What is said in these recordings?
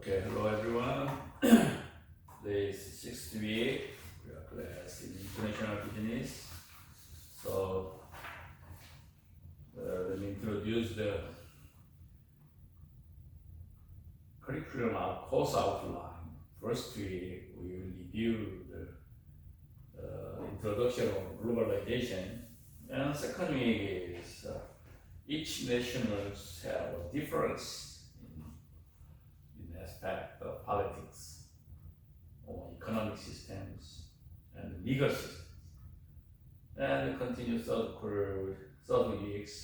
Okay, hello everyone. Today is 6th week. We are class in international business. So let me introduce the curriculum course outline. First week we will review the introduction of globalization, and second week is each nation have a difference in aspect of politics or economic systems and legal systems. And the continuous third weeks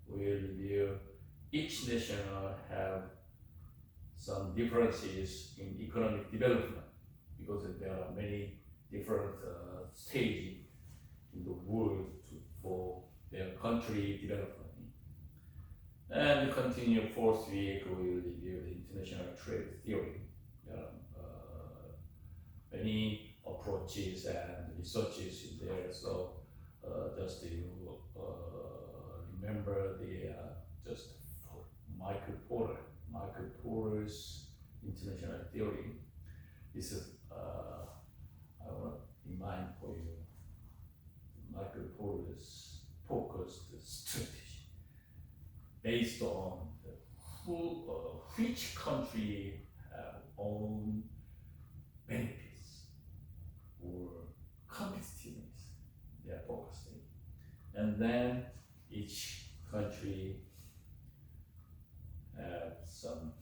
we will review each nation have some differences in economic development because there are many different stages in the world for their country development. And continue fourth week, we will review the international trade theory. There are many approaches and researches in there. So just you remember the just Michael Porter's international theory. This is I want to remind for you Michael Porter's focused strategy based on which country have own benefits or competitiveness they are focusing, and then each country have some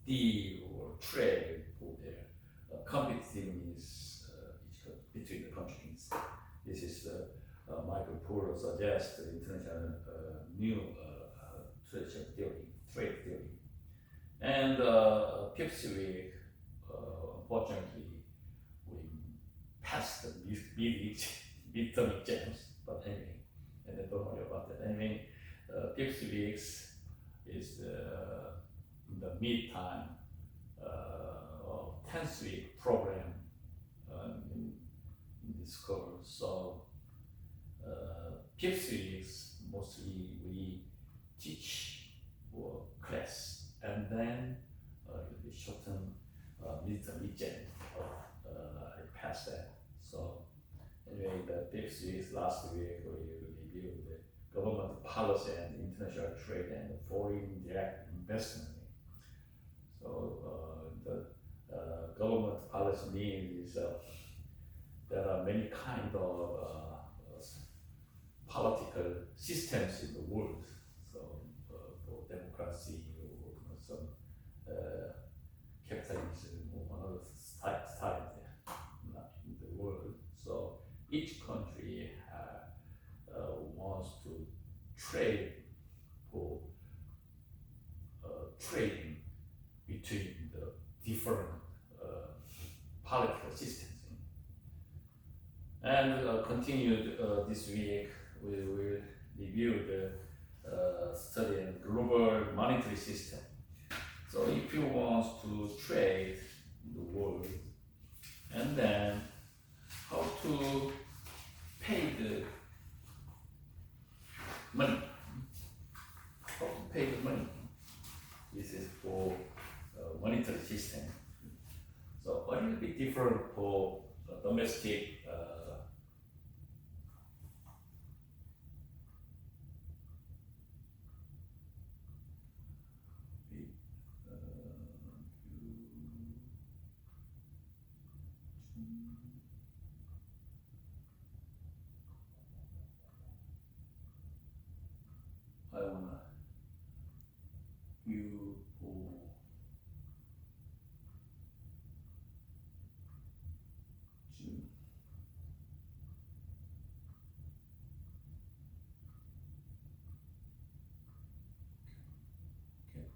deal or trade for their competitiveness between the countries. This is Michael Porter suggests the international new trade theory. And fifth week, unfortunately, we passed the midterm exams, but anyway, and then don't worry about that. Anyway, fifth weeks is in the meantime of 10th week program in this course. So fifth weeks mostly we teach for class, and then the short-term midterm exam. I passed that. So anyway, the fifth week, last week, we reviewed the government policy and international trade and foreign direct investment. So the government policy means there are many kind of political systems in the world. So for democracy or some capitalism or another style in the world. So each country wants to trade for trading between the different political systems. And continued this week, we will review the study of global monetary system. So if you want to trade in the world, and then how to pay the money, this is for monetary system. So a little bit different for domestic I wanna view for June. Okay.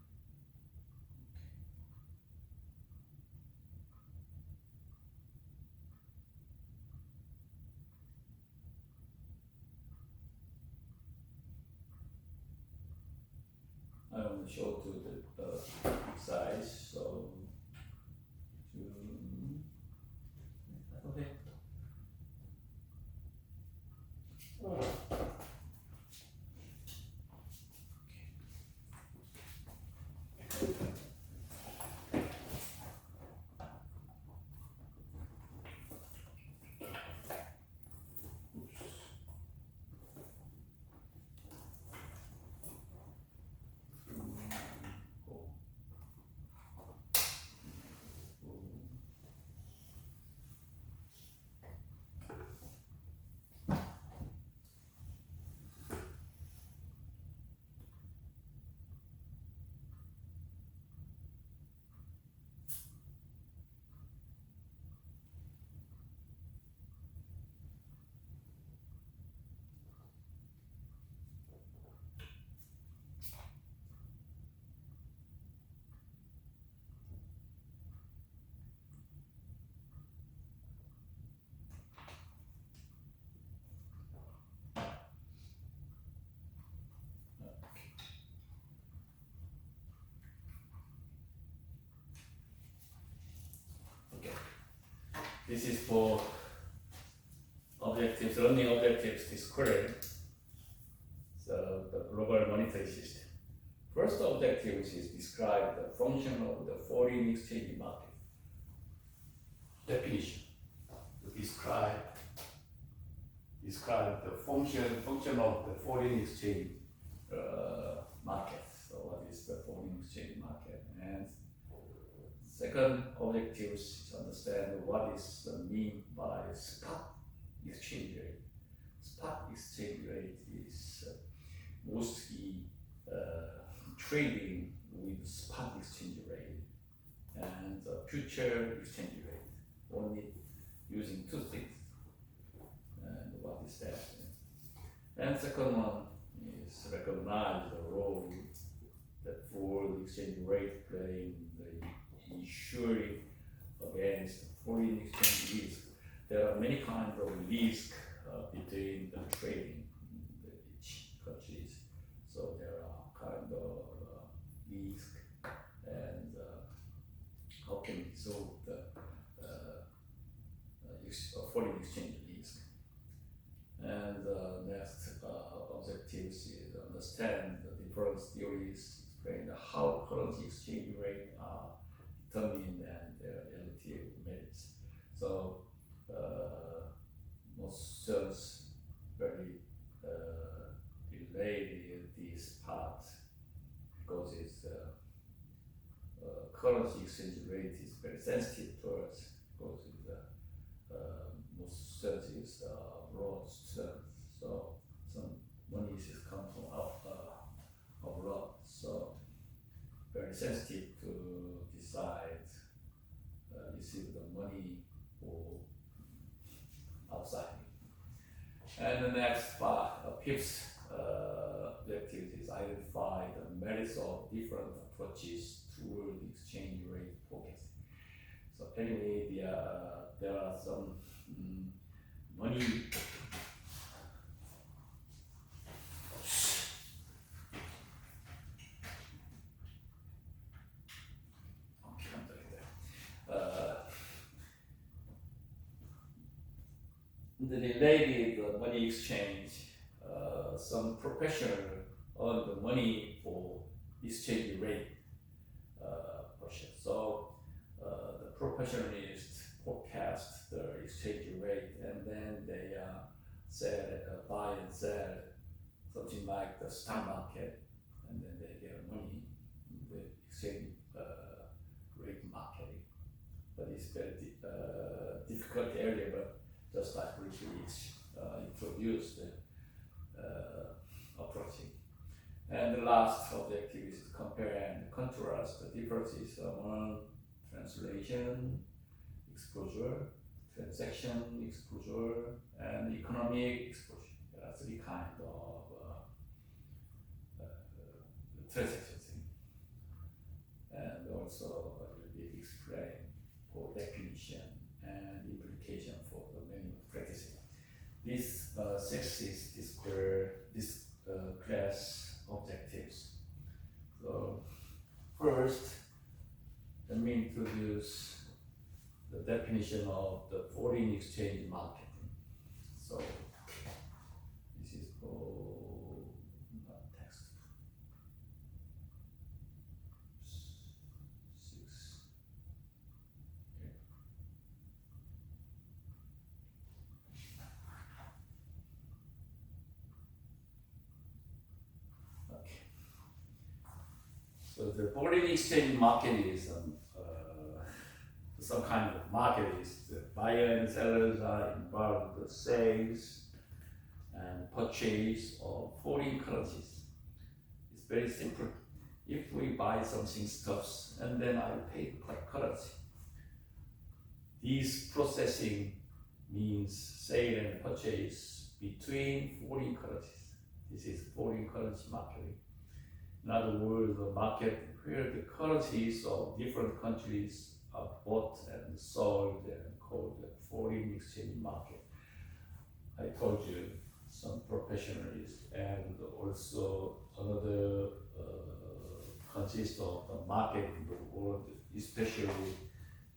I want to show to the size, so okay. this is for objectives, learning objectives this quarter. So the global monetary system. First objective is describe the function of the foreign exchange market. Definition. Describe the function of the foreign exchange market. So what is the foreign exchange market? And second objective is to understand what is mean by spot exchange rate. Spot exchange rate is mostly trading with spot exchange rate and future exchange rate, only using two things. And what is that? And second one is recognize the role that foreign exchange rate play in the insuring against foreign exchange risk. There are many kinds of risk between the trading in each countries. So there are kind of risk and how can we solve the foreign exchange risk. And next objectives is understand the different theories, explain how currency exchange rate are determined and their relative merits. So most students very related this part because it's currency exchange rate is very sensitive to us because it's, most students is abroad students, so some money is come from abroad, so very sensitive to decide receive the money for outside. And the next part, fifth objective is identify the merits of different approaches toward exchange rate forecasting. So anyway, there are some money. The related money exchange, some professional earn the money for exchange rate process. So the professionals forecast the exchange rate and then they sell, buy and sell something like the stock market, and then they get money in the exchange rate marketing. But it's very difficult area, but just like briefly introduced approaching. And the last objective is to compare and contrast the differences among translation exposure, transaction exposure, and economic exposure. There are three kinds of transactions. And also will be explained for definition and implication for the manual practicing. This six is this class objectives. So first, let me introduce the definition of the foreign exchange market. So this is for text 6. So the foreign exchange market is some kind of market. Is the buyer and sellers are involved in the sales and purchase of foreign currencies. It's very simple. If we buy something stuffs and then I pay currency, this processing means sale and purchase between foreign currencies. This is foreign currency marketing. In other words, the market where the currencies of different countries are bought and sold and called the foreign exchange market. I told you some professionals, and also another consists of the market in the world, especially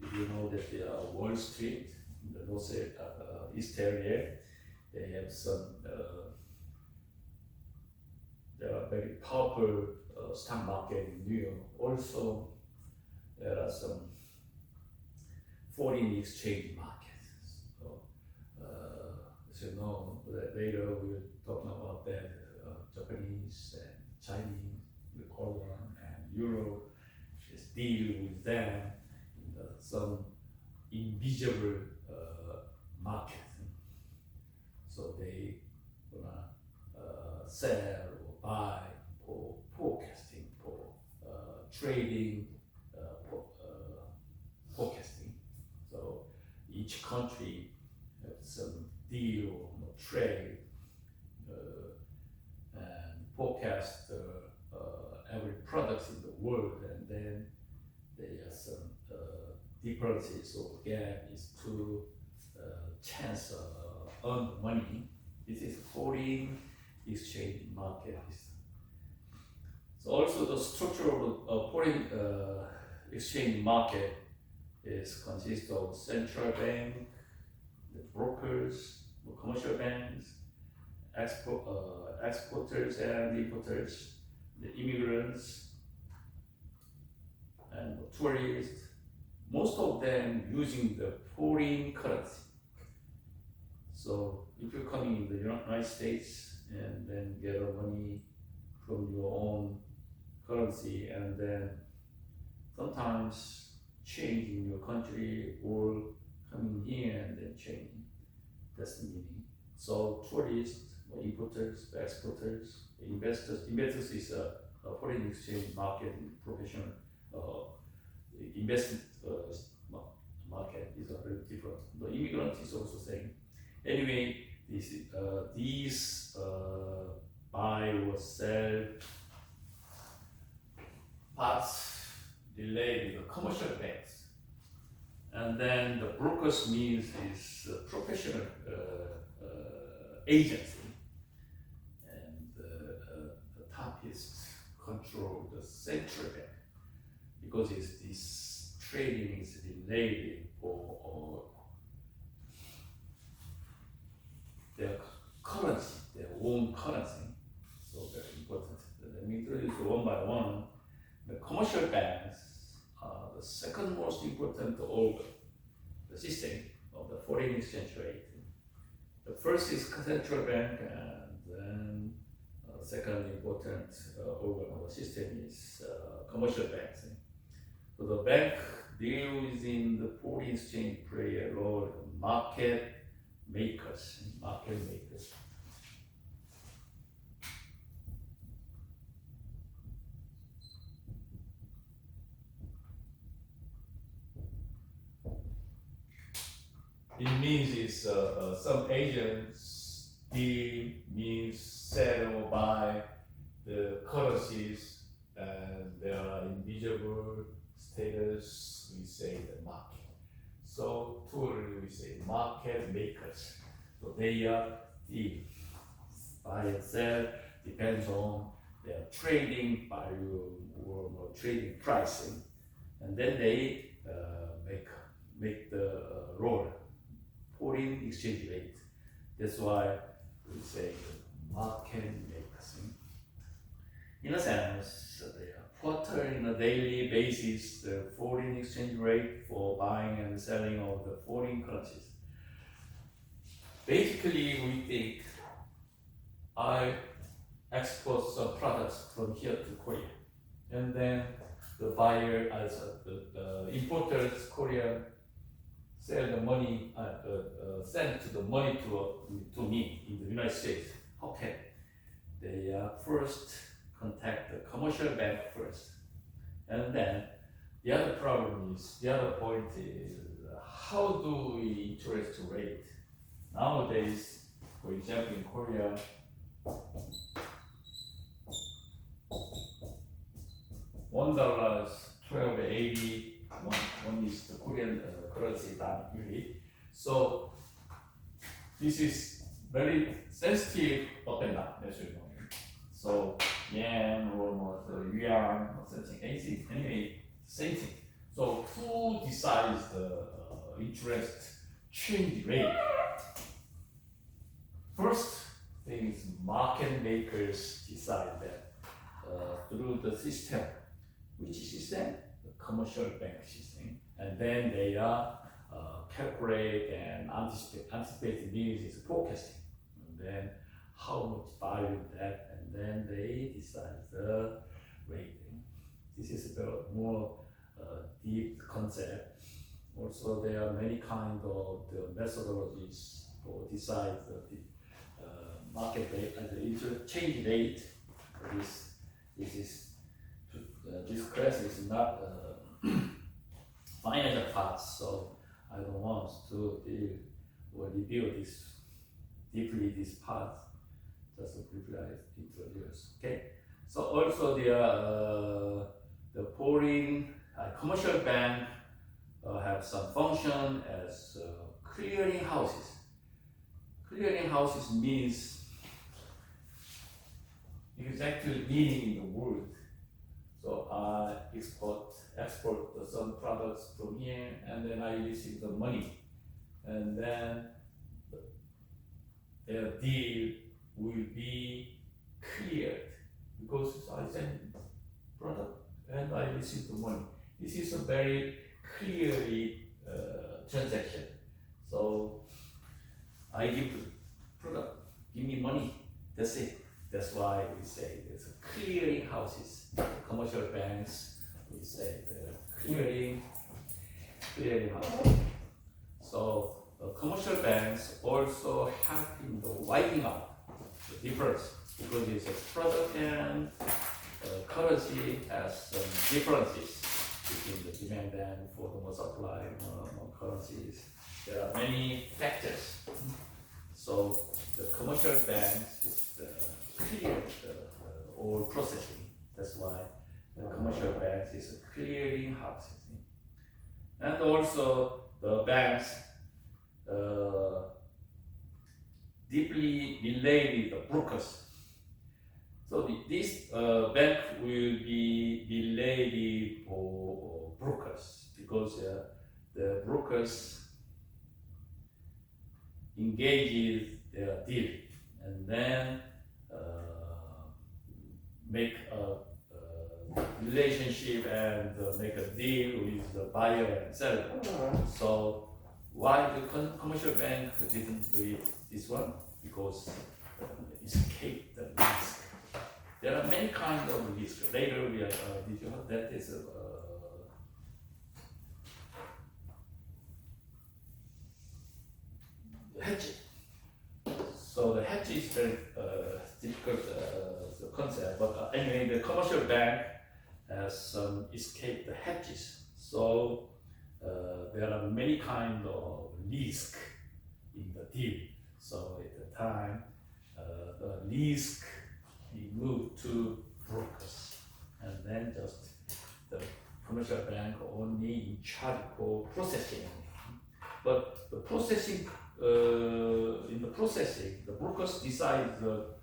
if you know that there are Wall Street, in the north east area. They have some. There are very powerful stock market in New York. Also, there are some foreign exchange markets. So, as you know, later we'll talk about that. Japanese and Chinese, Korean and Euro, just deal with them in some invisible market. So they gonna sell or buy for forecasting, for trading, forecasting. So each country has some deal or trade and forecast every product in the world, and then there are some differences or gap is to chance earn money. This is foreign exchange market. So also the structure of foreign exchange market is consists of central bank, the brokers, the commercial banks, exporters and importers, the immigrants, and the tourists. Most of them using the foreign currency. So if you're coming in the United States and then get money from your own currency, and then sometimes change in your country or coming here and then changing, that's the meaning. So tourists, importers, exporters, investors is a foreign exchange market, professional investment market is a very different. The immigrant is also same. Anyway, these buy or sell parts related to commercial banks, and then the brokers means is professional agency, and the top is control the central bank, because this trading is related for their currency, their own currency. So very important. Let me introduce one by one. The commercial banks are the second most important organ, the system of the foreign exchange rate. The first is central bank, and then second important organ of the system is commercial banks. So the bank deals in the foreign exchange play a role of market makers. It means is some agents deal means sell or buy the currencies, and there are invisible status, we say the market. So truly we say market makers. So they are the buy and sell, depends on their trading value or trading pricing, and then they make the role foreign exchange rate. That's why we say market makers. In a sense, they are quarter in a daily basis the foreign exchange rate for buying and selling of the foreign currencies. Basically, we think I export some products from here to Korea, and then the buyer, as the importers, Korean, sell the money, send to the money to me in the United States. Okay, they first contact the commercial bank first, and then the other point is how do we interest rate? Nowadays, for example, in Korea, $1 12.80. One is the Korean currency really. So this is very sensitive up and down, as you know. So yen or yuan or something, anyway, same thing. So who decides the interest exchange rate. First thing is market makers decide that through the system. Which system? The commercial bank system. And then they are calculate and anticipate needs is forecasting. And then how much value that, and then they decide the rating. This is a more deep concept. Also, there are many kinds of the methodologies for decide the market rate and the interchange rate. This class is not financial part, so I don't want to deal or review this deeply this part. Just briefly introduce. Okay. So also the foreign commercial bank have some function as clearing houses. Clearing houses means exactly meaning in the word. So I export some products from here, and then I receive the money, and then their deal will be cleared because I send product and I receive the money. This is a very clearly transaction. So I give the product, give me money. That's it. That's why we say there's a clearing houses. Commercial banks, we say the clearing houses. So commercial banks also help in the wiping out the difference because it's a product and currency has some differences between the demand and for the more supply more currencies. There are many factors. So the commercial banks is clear all processing. That's why the commercial banks is a clearing house. And also the banks deeply related the brokers. So this bank will be related for brokers because the brokers engages their deal and then make a relationship and make a deal with the buyer and seller. So why the commercial bank didn't do it this one? Because escape the risk. There are many kinds of risk. Later we are did you have that is hedge. So the hedge is very difficult concept, but anyway, the commercial bank has escaped the hedges. So there are many kinds of risk in the deal. So at the time, the risk we moved to brokers, and then just the commercial bank only in charge for processing. But the processing, in the processing, the brokers decide the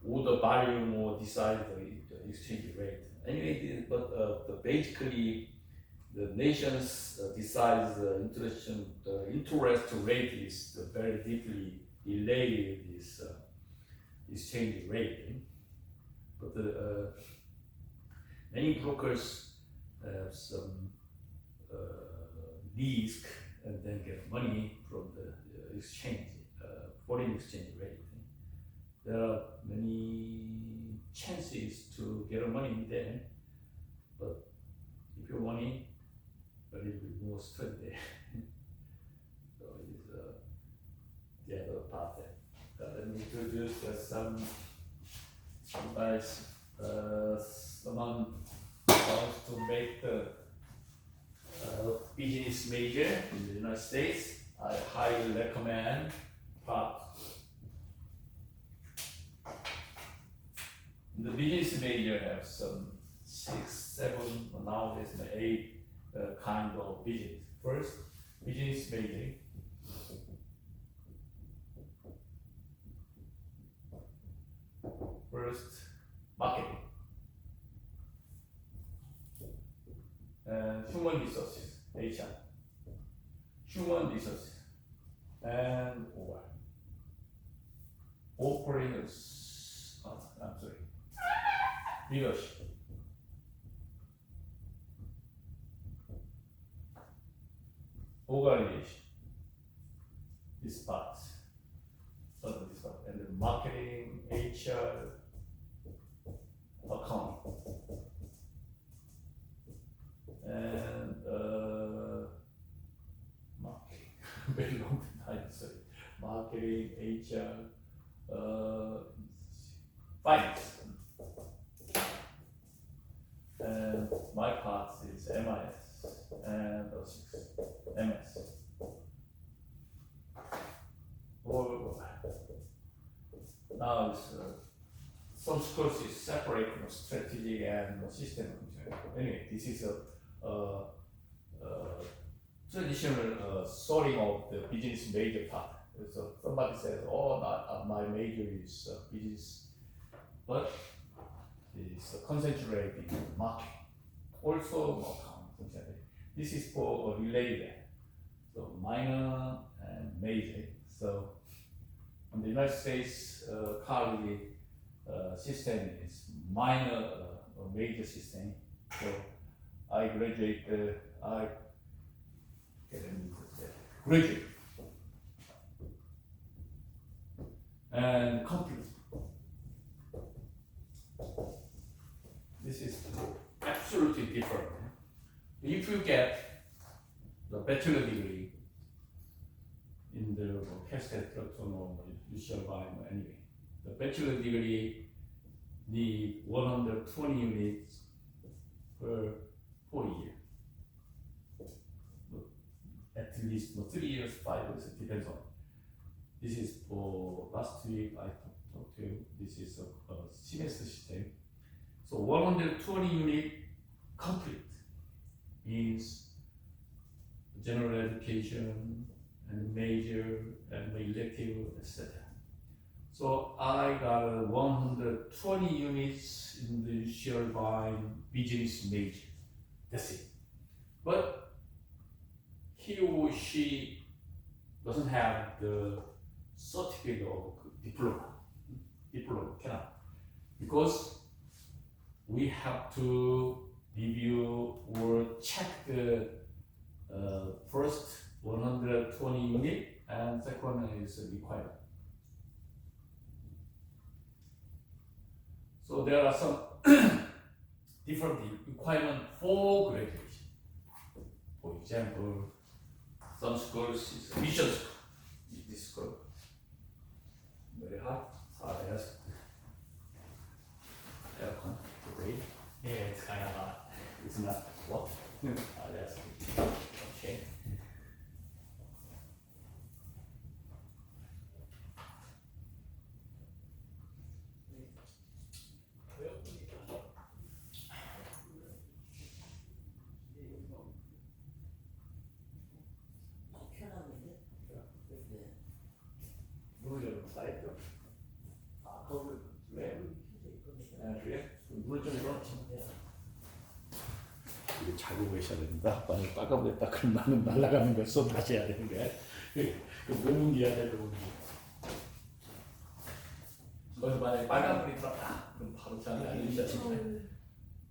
order volume or decide the exchange rate. Anyway, but basically, the nations decides the interest rate is very deeply related this exchange rate. But many brokers have some risk and then get money from the exchange, foreign exchange rate. There are many chances to get money there, but if you want money, a little bit more study there. So it is the other part there. Let me introduce some advice. Someone wants to make the business major in the United States. I highly recommend Prof. The business major have some 6, 7, now there's 8 kind of business. First, business major. First, marketing. And human resources, HR. Human resources. operators, I'm sorry, leadership. Organization, this part, this part, and then marketing, HR, accounting, and marketing, very long time, sorry, marketing, HR, finance, and my part is MIS and MS. Now it's, some schools is separate from strategy and system. Anyway, this is a traditional sorting of the business major part. So somebody says, "Oh, my major is business," but it's concentrated in marketing, also accounting. This is for related, so minor and major. So in the United States, college system is minor or major system. So I graduate. Graduate and complete. This is absolutely different. If you get the bachelor degree in the Castet or you shall buy anyway, the bachelor degree need 120 units per 4 year. At least 3 years, 5 years, it depends on. This is for last week I talked to you. This is a semester system. So 120 unit complete means general education and major and elective, etc. So I got 120 units in the Shervine business major. That's it. But he or she doesn't have the certificate of diploma. Diploma cannot, because we have to review or check the first 120 unit, and second one is required. So there are some different requirements for graduation. For example, some schools is a mission school. This school very hot. Yes. Aircon today. Yeah, it's kind of hot. It's not what? Yes. Okay. 물을 쌓였죠. 아, 거기 왜? 아, 그래? 물좀 넣어. 이거 잘 보고 계셔야 됩니다. 만약 빨간불에 딱 그러면 날아가는 걸 쏟 다시 해야 되는 거야. 그 모음기야 돼, 모음기. 거기서 만약에 빨간불이 들어왔다, 그럼 바로 잔이 안 되시잖아요.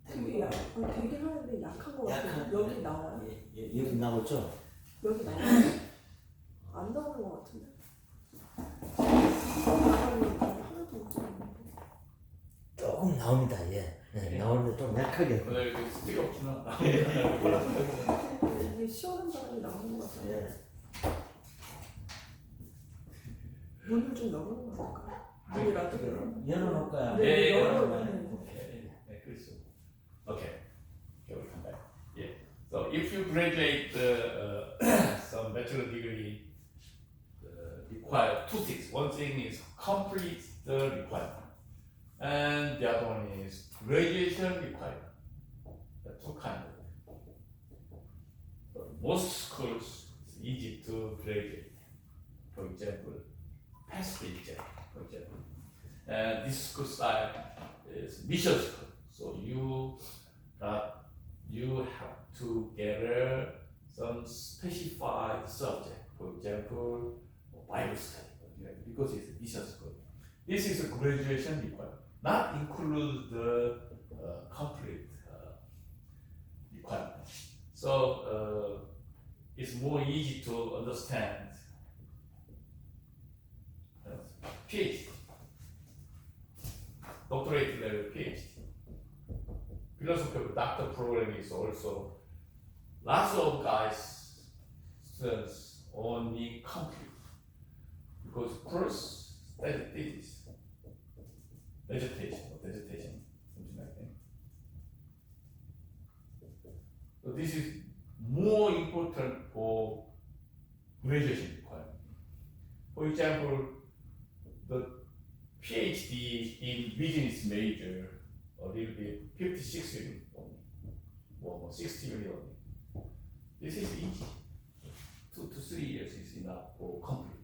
되게 되긴 하는데 약한 거 같아요. 여기 나와요? 여기 나오죠? 여기 나와요? 안 나오는 거 같은데? 하나도 못 들었는데. 조금 나옵니다. 예. 네, 나오는데 좀 약하게. 오늘 그 스티가 없구나. 이게 시원한 바람이 나오는 거 같아요. 예. 문을 좀 열어놓으면 안 될까요? 문이라도 열어놓을까요? 네, 열어놓으면. 네, 그렇죠. Okay, we'll come back. Yeah. So if you graduate some bachelor degree, require two things. One thing is complete the requirement, and the other one is graduation requirement. The two kinds. Most schools it's easy to graduate. For example, pass the exam. For example, and this school style is mission school. So you have to gather some specified subject. For example, Bible study, because it's mission school. This is a graduation requirement, not include the complete requirement. So it's more easy to understand PhD, doctorate level PhD. Philosophy of doctor program is also lots of guys, students only complete because first that is vegetation, something like that. So this is more important for graduation requirement. For example, the PhD in business major a little bit 56 million only, or 60 million only. This is easy. 2 to 3 years is enough for complete.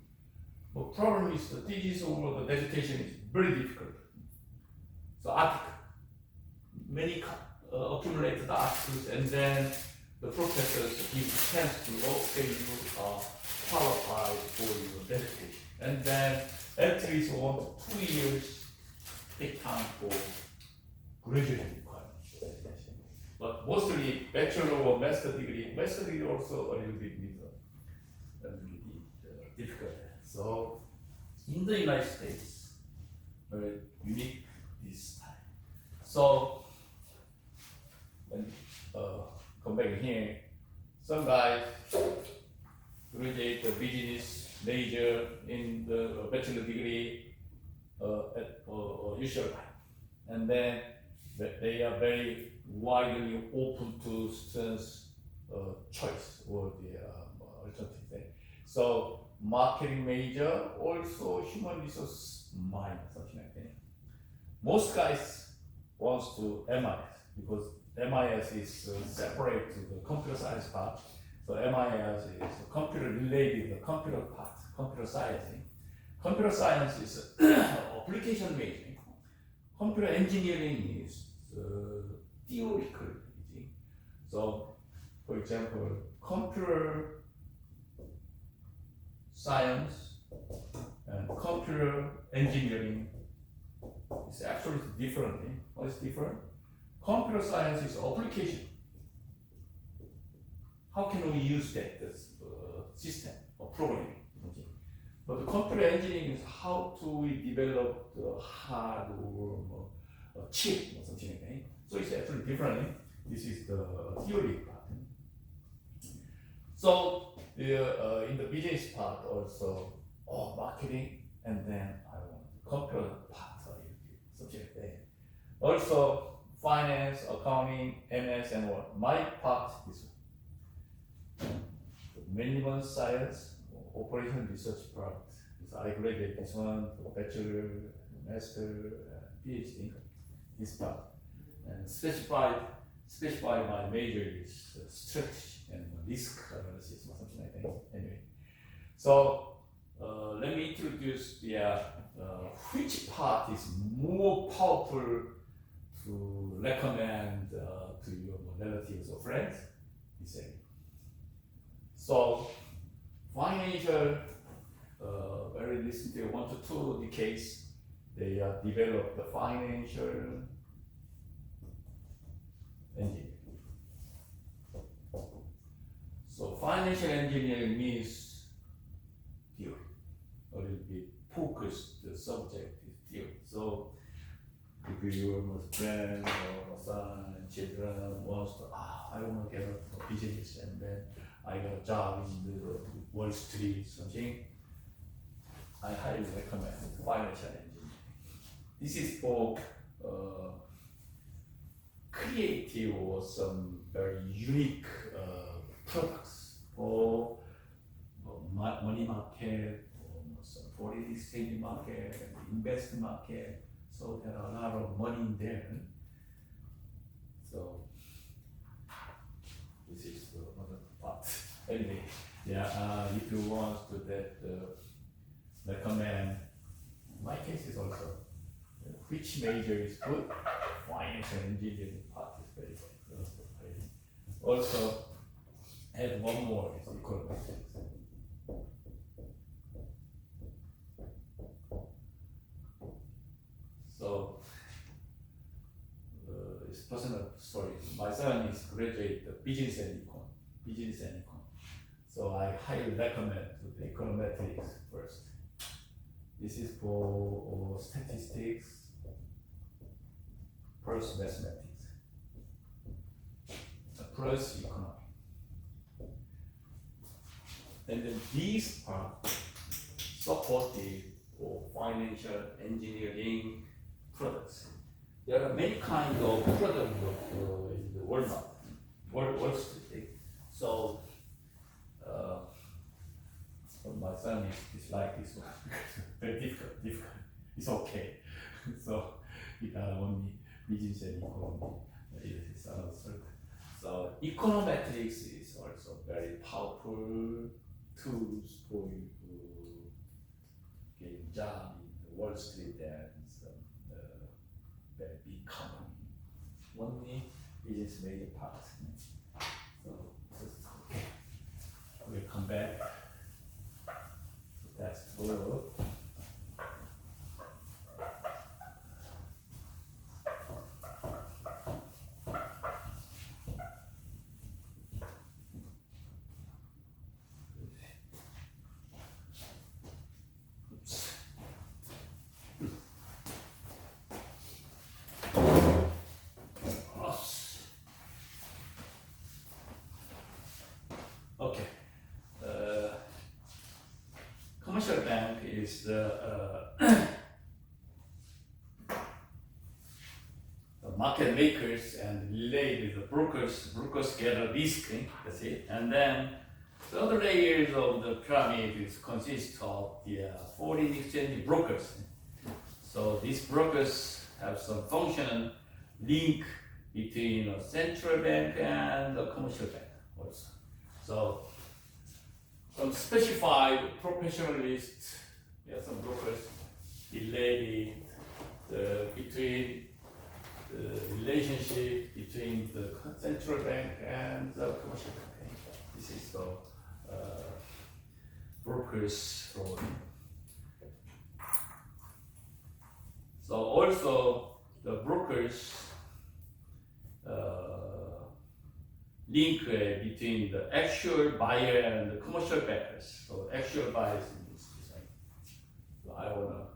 But problem is the thesis over the vegetation is very difficult. So article, many accumulated articles, and then the professors give the chance to okay, you are qualified for your vegetation, and then at least 1 to 2 years take time for graduation requirements. But mostly bachelor or master degree also a little bit difficult. So in the United States, very unique this time. So when come back here, some guys graduate the business major in the bachelor degree at usual time, and then they are very widely open to students' choice or the alternative thing. So marketing major, also human resource minor, something like that. Most guys wants to MIS because MIS is separate to the computer science part. So MIS is computer related, the computer part, computer science. Computer science is application major. Computer engineering is theoretical. So, for example, computer science and computer engineering is actually different. What is different? Computer science is application. How can we use that system or programming? But the computer engineering is how to we develop the hardware, chip or something like that. So it's actually different. This is the theory part. So in the business part also, marketing, and then I want the computer part, something like that. Also finance, accounting, MS, and what? My part is management science, operation research part. So I graduate this one, bachelor, master, PhD, this part. And specify my major is strategy and risk analysis or something like that. Anyway, so let me introduce which part is more powerful to recommend to your relatives or friends. So financial, very recently, 1 to 2 decades, they developed the financial engineering. So financial engineering means theory, a little bit focused subject is theory. So if your friend or son and children wants to, I want to get a business and then I got a job in the Wall Street, something, I highly recommend financial engineering. This is for creative or some very unique products or money market or some foreign exchange market, investment market. So there are a lot of money in there. So this is the other part. Anyway, if you want to recommend, my case is also which major is good, financial engineering part is very good. Also, add one more is economics. just personal story. My son is graduate business and econ. So I highly recommend the econometrics first. This is for statistics, plus mathematics, plus economy. And then these are supported for financial engineering products. There are many kinds of products in the world market, Wall Street. So, my son is like this one. Very difficult. It's okay. So, he got only business and economy. It's another circle. So, econometrics is also very powerful tools for you to get a job in the Wall Street and some very big company. Only business major part. So okay. We'll come back. So that's good. Okay. Commercial bank is the market makers and relay with the brokers. Brokers gather risk, that's it. And then the other layers of the pyramid is consist of the foreign exchange brokers. So these brokers have some function link between a central bank and a commercial bank also. So some specified professionalists, some brokers related between the relationship between the central bank and the commercial bank. This is the brokers role. So also the brokers link between the actual buyer and the commercial bankers. So actual buyers in this design. So I wanna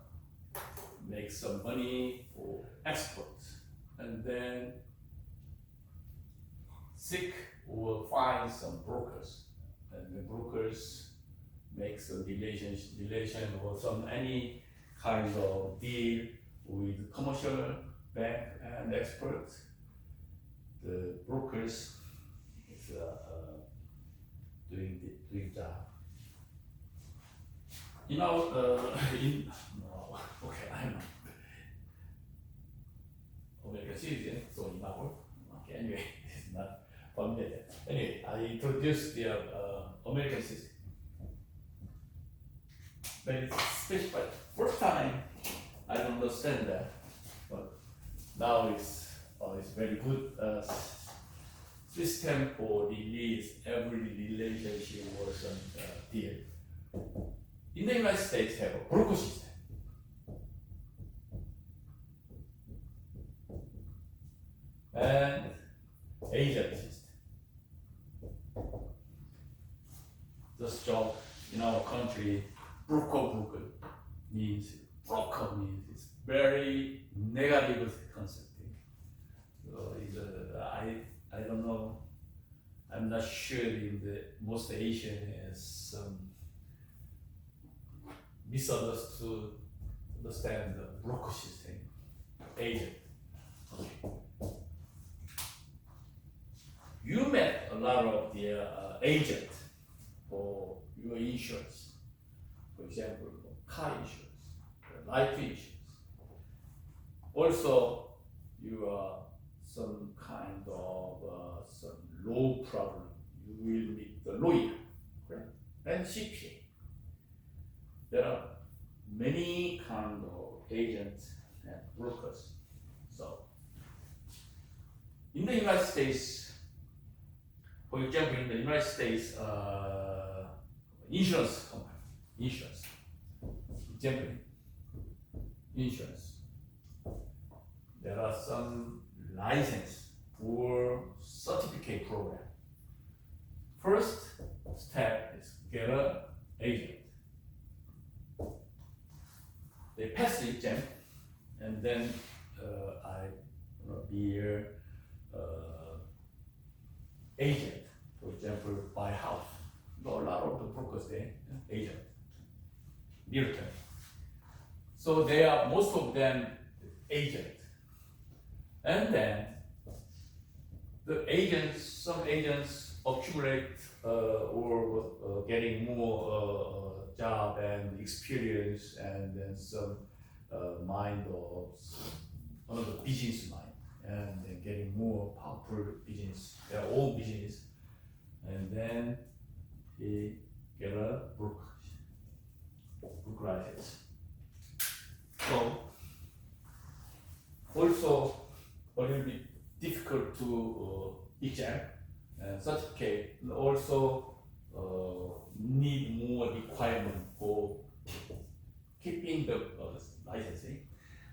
make some money for exports, and then seek or find some brokers, and the brokers make some relation or some any kind of deal with commercial bank and experts. The brokers is doing job. You know, okay, I know. Omega series, so in our okay, anyway, it's not familiar. Anyway, I introduced the American system. But it's special. First time I don't understand that, but now it's very good system for release every relationship or some deal. In the United States, have a broker system. And agent system. This job in our country, broker means it's very negative concept. So I don't know. I'm not sure in the most Asian has some misunderstood understand the broker system, agent. Okay. You met a lot of the agent for your insurance, for example, car insurance, life insurance. Also, you are some kind of some law problem. You will meet the lawyer, right? And CPA. There are many kind of agents and brokers. So, in the United States, for example, in the United States, insurance company, example, insurance. There are some license or certificate program. First step is get an agent. They pass the exam, and then I be a agent. For example, buy house. A lot of the brokers there, agent, realtor. So they are most of them agent, and then the agents, some agents accumulate or getting more job and experience, and then some mind of another business mind, and then getting more powerful business, their own business, and then he get a broker license. So also a little bit difficult to exam and certificate, and also need more requirement for keeping the licensing.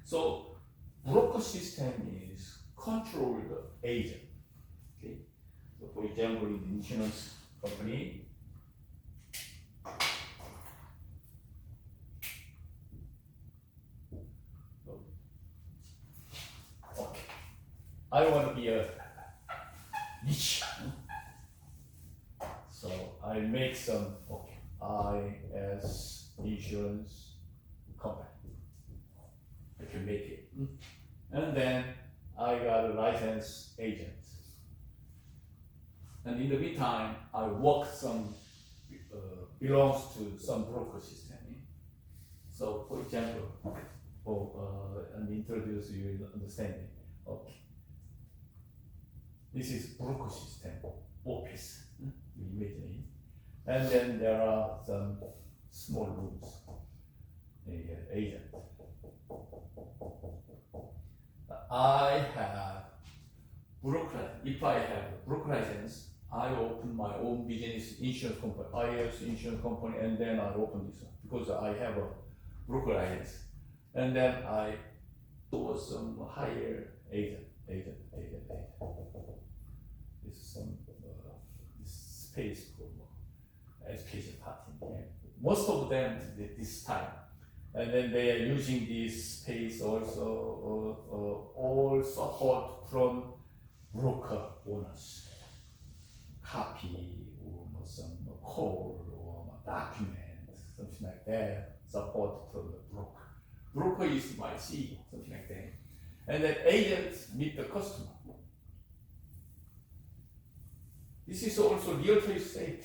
So broker system is control the agent. Okay. So for example, in the insurance company, okay, I want to be a niche. So I make some IS insurance company. I can make it. And then I got a licensed agent. And in the meantime, I work some, belongs to some broker system. So for example, and introduce you understanding. Okay. This is broker system, office, you imagine. And then there are some small rooms, agent. I have broker, if I have a broker license, I open my own business insurance company, IS insurance company, and then I open this one because I have a broker license. And then I do some higher agent. This is some this space for education part in here. Most of them this time, and then they are using this space also all support from broker owners, copy or some call or document, something like that. Support from the broker. Broker is my CEO, something like that. And then agents meet the customer. This is also realtor estate.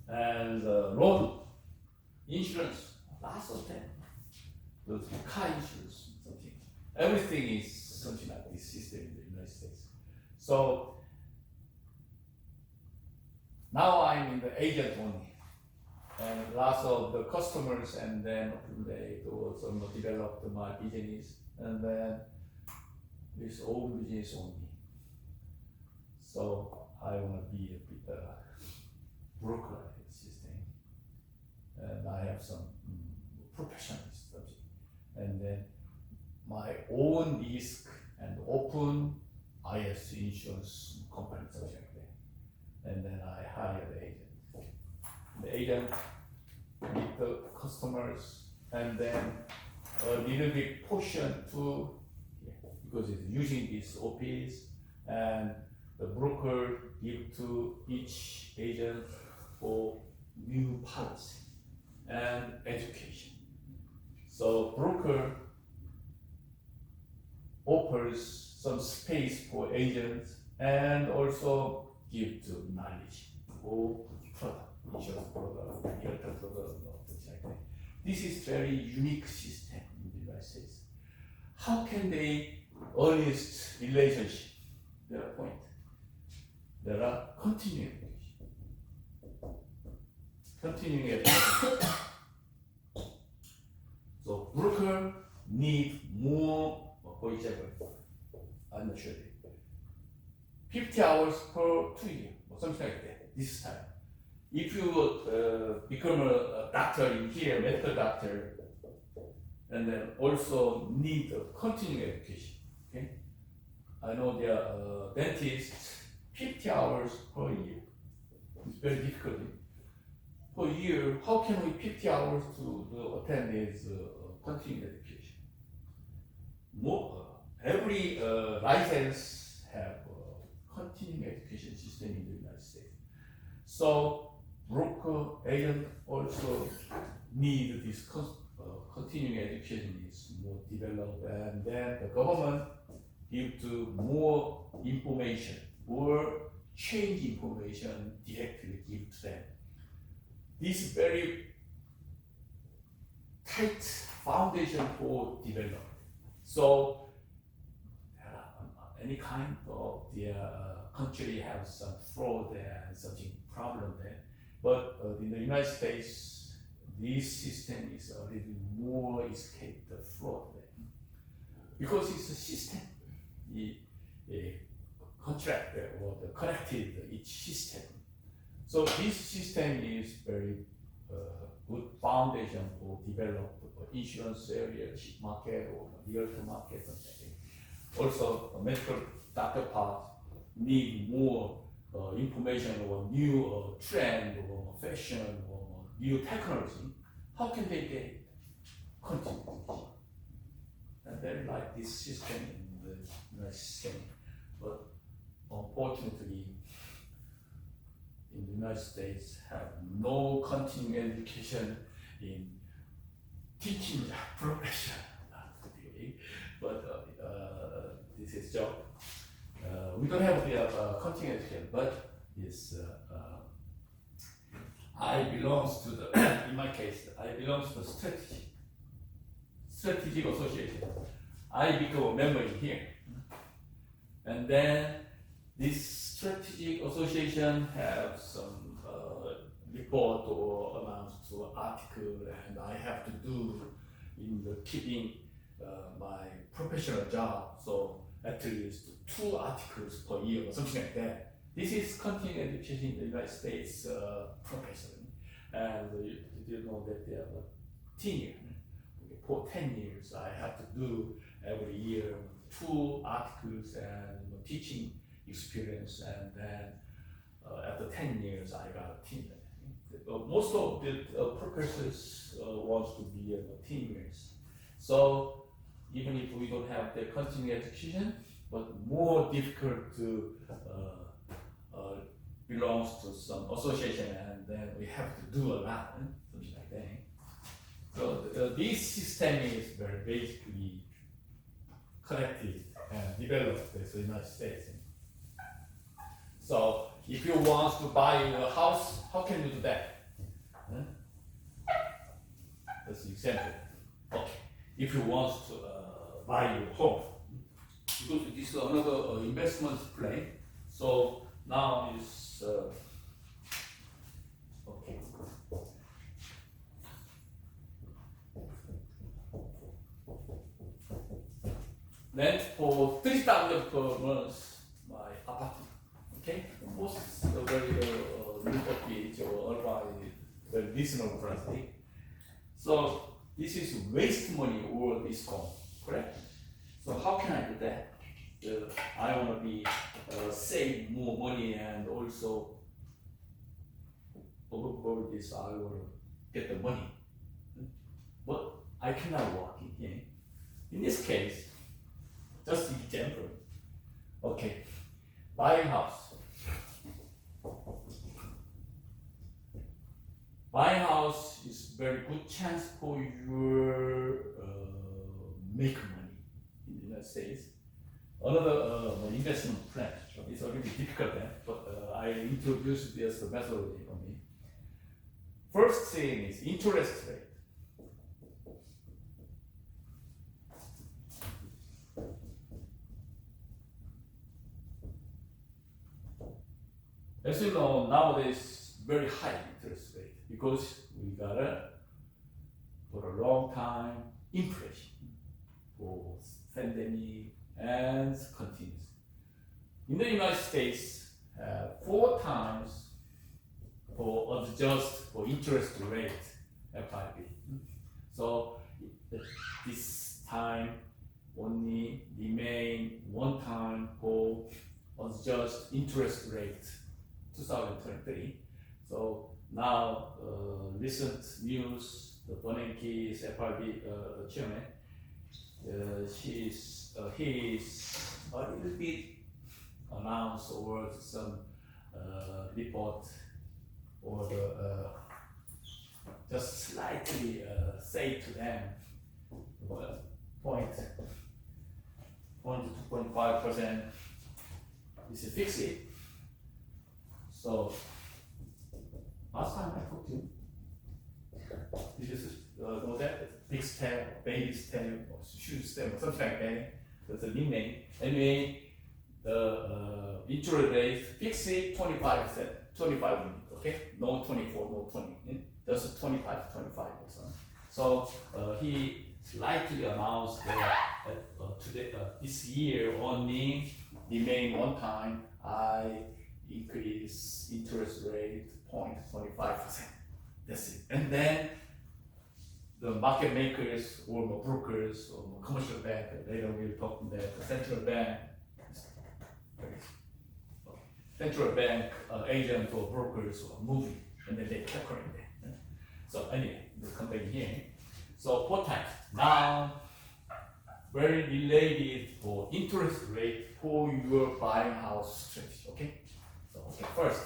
And loan, insurance, lots of them. Those car insurance, something. Everything is something like this system in the United States. So now I'm in the agent only. And lots of the customers, and then they also developed my business, and then this own business only. So I want to be a bit broker system, and I have some professionals, and then my own risk and open IS insurance company, something like that, and then I hire the agent. The agent meet the customers, and then a little bit portion to, because it's using this office, and the broker give to each agent for new policy and education. So broker offers some space for agents and also give to knowledge or product. Insurance product, realtor product, things like that. This is very unique system in the United States. How can they honest relationship? There are point. There are continuing education. So broker need more, for example, I'm not sure, 50 hours per 2 years, or something like that, this time. If you become a doctor in here, medical doctor, and then also need a continuing education. Okay, I know there are dentists 50 hours per year. It's very difficult. Per year, how can we 50 hours to attend this continuing education? Every license have a continuing education system in the United States. So broker, agent also need this continuing education is more developed, and then the government give to more information or change information directly give to them. This very tight foundation for development. So any kind of the country have some fraud and something problem there, but in the United States, this system is a little more escape the fraud there, because it's a system. The contract or the connected each system. So this system is very good foundation for develop insurance area, ship market or realtor market. Also, a medical doctor part need more information or new trend or fashion or new technology. How can they get it? Continue. And they like this system in the United States, but unfortunately, in the United States, have no continuing education in teaching profession. But this is job. We don't have the continuing education, but it's I belongs to the in my case I belongs to the strategic association. I become a member in here, and then this strategic association have some report or announce to article, and I have to do in the keeping my professional job. So at least 2 articles per year or something like that. This is continuing education in the United States professor, and you know that they have a tenure. For 10 years, I have to do every year 2 articles and teaching experience, and then after 10 years, I got a tenure. Most of the professors want to be tenures. So even if we don't have the continuing education, but more difficult to belongs to some association, and then we have to do a lot, something like that. So this system is very basically connected and developed in the United States. So if you want to buy a house, how can you do that? That's an example. Okay. If you want to buy your home, because this is another investment plan. So now is okay. Rent for $3,000 per month my apartment. Okay, most very new cottage or urban very reasonable price. So this is waste money or discount, correct? So how can I do that? I want to be save more money, and also overall this I want to get the money, but I cannot work in here. In this case, just example. Okay, buying house. Buying house is very good chance for your make money in the United States. Another investment plan. It's a little bit difficult, but I introduced this methodology for me. First thing is interest rate. As you know, nowadays very high interest rate because we got for a long time inflation for pandemic and continues. In the United States, 4 times for adjust for interest rate FIB. So interest rate 2023. So now recent news, the Bernanke's FRB chairman, he's a little bit announced or some report or the just slightly say to them point 2.5% is a fix it. So last time I talked to you, this is that big step, baby step, or huge step, or something like that. That's a nickname. Anyway, the interest rate fix it 25%, 25 unit, okay? No 24, no 20. Just 25, 25 or something. So he slightly announced that today, this year only remain one time I increase interest rate 0.25%. That's it. And then the market makers or brokers or commercial bank, later we'll talk about that, the central bank agent or brokers or moving, and then they calculate that. So anyway, we'll come back here. So four times. Now, very related for interest rate for your buying house strategy, okay? So, okay, first,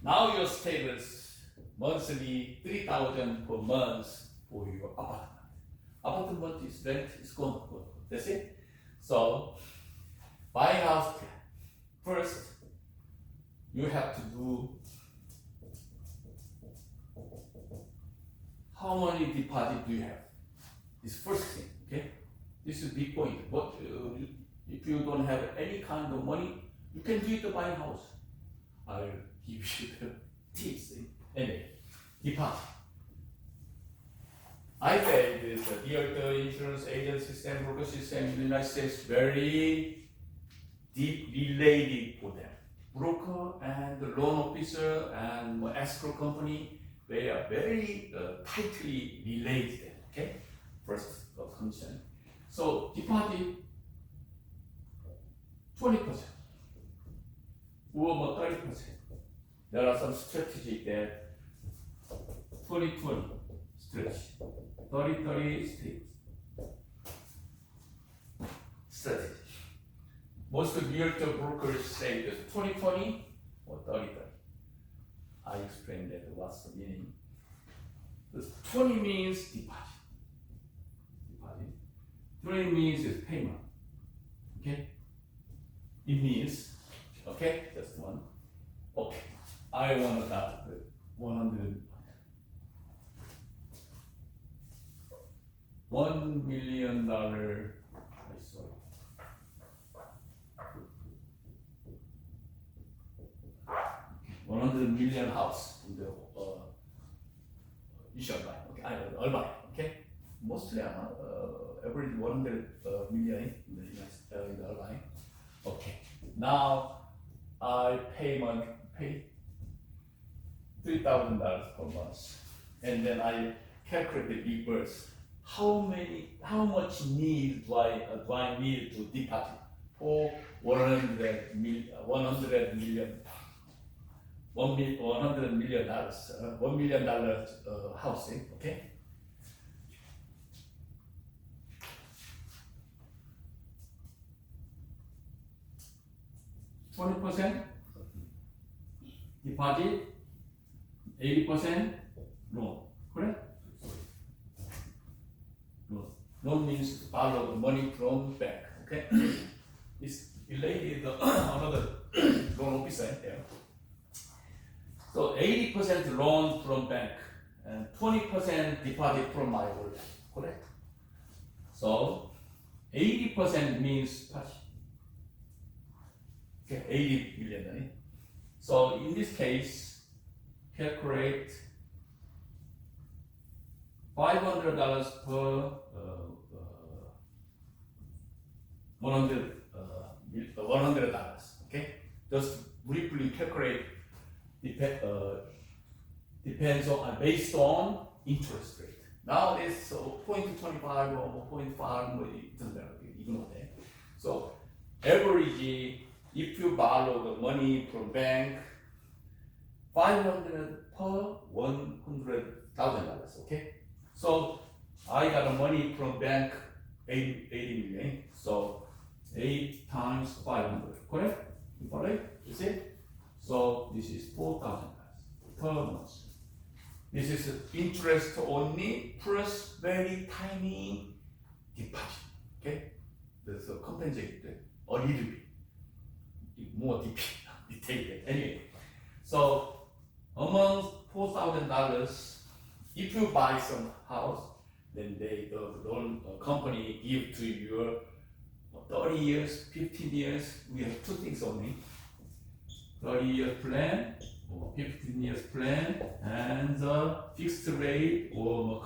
now your status monthly 3,000 per month for your apartment. Apartment is rent is gone. That's it. So, buying house plan. First, you have to do how many deposit do you have? This first thing, okay? This is big point. But if you don't have any kind of money, you can do it to buy a house. I'll give you the tips. Anyway, deposit. I said this the insurance agent system, broker system in the United States very deep related for them. Broker and the loan officer and escrow company, they are very tightly related. Okay, first condition. So deposit 20% or 30%. There are some strategy that 20-20 strategy, 30-30 strategy. Most of realtor brokers say that 20-20 or 30-30. I explained that what's the meaning. The 20 means deposit. 20 means is payment. Okay? It means, okay, just one. Okay, I want that $100 $1 million. Sorry. $100 million house in the you shall buy. Okay, I'll buy. Okay, mostly average 100 million in the I'll buy. Okay, now I pay $3,000 per month, and then I calculate the reverse. How much need do I need to deposit for $100 million? $100 million housing, okay? $20 deposit, 80% loan, correct? Loan means borrow the money from bank, okay? It's related to another loan officer there. So 80% loan from bank and 20% deposit from my old bank, correct? So 80% means touch. Okay, 80 million. Right? So in this case, calculate $500 per $100. Okay, just briefly calculate. Depends on based on interest rate. Now it's 0.25 or 0.5, it doesn't matter. Ignore that. So average if you borrow the money from bank, 500 per $100,000. Okay, so I got the money from bank 80 million. So 8 times 500. Correct? You follow it? You see? So this is $4,000 per month. This is interest only plus very tiny deposit. Okay? So compensate a little bit. More detailed. Anyway, so among $4,000, if you buy some house, then the loan company give to you 30 years, 15 years. We have two things only: 30-year plan or 15 years plan, and the fixed rate or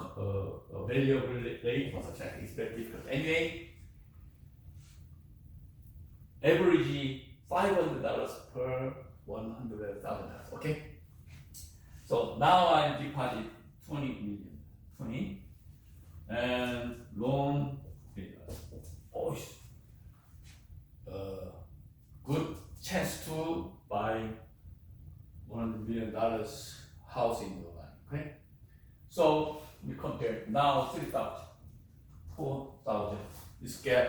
variable rate for such an expected. Anyway, average $500 per $100,000. Okay. So now I deposit 20 million, 20, and loan. Oh, good chance to buy $100 million house in Lordland. Okay. So we compare now 3,000, 4,000. This gap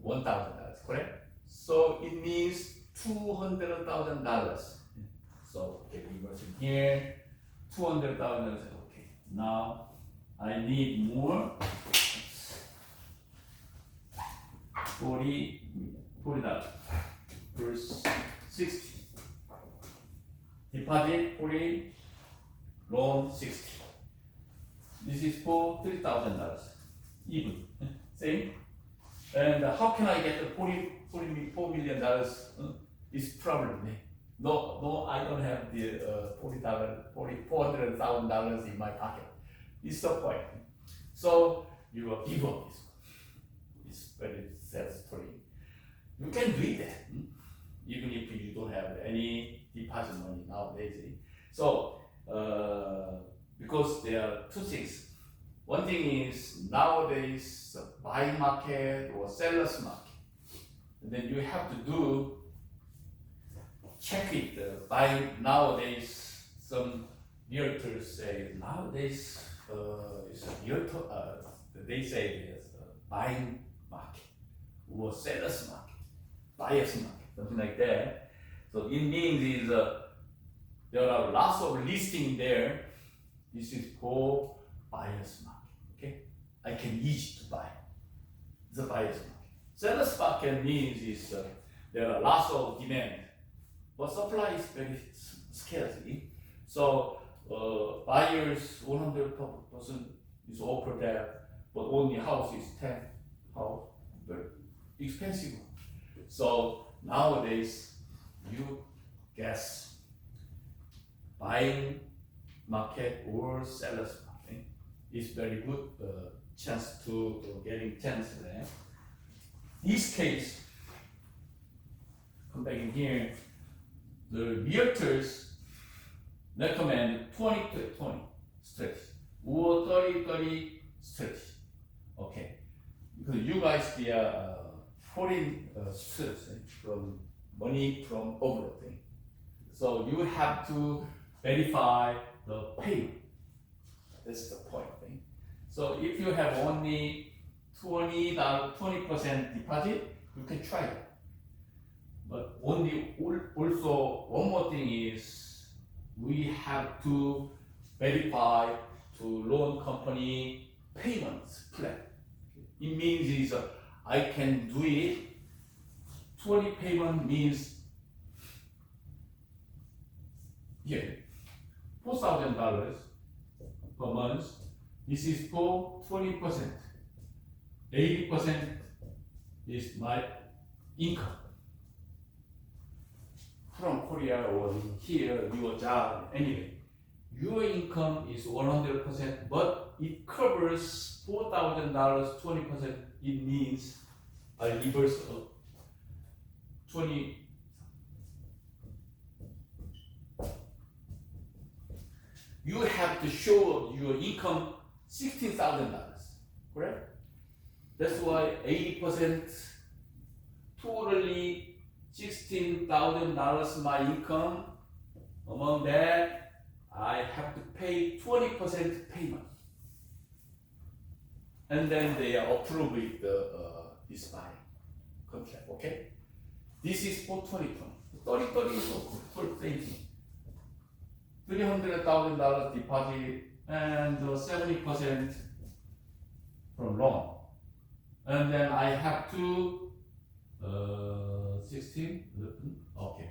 $1,000. Correct. So it means $200,000. So okay, reversing here, $200,000. Okay, now I need more. $40 verse 60. Deposit 40, loan 60. This is for $3,000. Even same. And how can I get the $44 million? Is problem. No, I don't have the $400,000 in my pocket. It's the point. So you will give up this one. It's very sad story. You can do that, even if you don't have any deposit money nowadays. So because there are two things. One thing is nowadays buying market or seller's market. And then you have to check it. Buying nowadays, some realtors say nowadays it's a realtor. They say it's a buying market or seller's market, buyer's market, something like that. So it means is there are lots of listing there. This is for buyer's market. Okay, I can easy to buy. It's a buyer's market. Seller's market means is there are lots of demand, but supply is very scarce. So buyers 100% is offered that, but only house is 10 house, very expensive. So nowadays you guess buying market or seller's market is very good chance to getting chance there. This case, come back in here, the realtors recommend 20-20 strategy or 30-30 strategy. Okay, because you guys are foreign students from money from abroad. So you have to verify the payment. That's the point. So if you have only 20% deposit, you can try it. But also one more thing is we have to verify to loan company payments plan. It means is I can do it. 20 payment means here $4,000 per month. This is for 20%. 80% is my income from Korea or here, your job. Anyway, your income is 100%, but it covers $4,000, 20%. It means I reverse 20. You have to show your income $16,000, correct? That's why 80% totally $16,000 my income. Among that, I have to pay 20% payment. And then they approve it, this buying contract, okay? This is for 2020. 30 is for thinking. $300,000 deposit and 70% from loan. And then I have to 16, okay.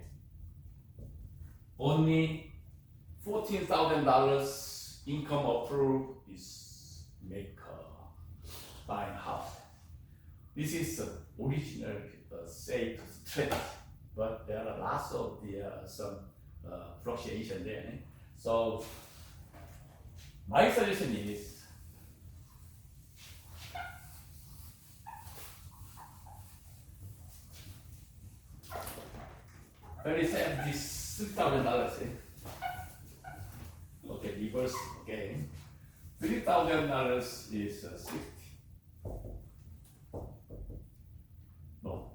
Only $14,000 income approved is make buying house. This is the original safe strategy, but there are lots of the some fluctuation there. So my suggestion is let me say this $3,000. Okay, reverse again. $3,000 is 60. No.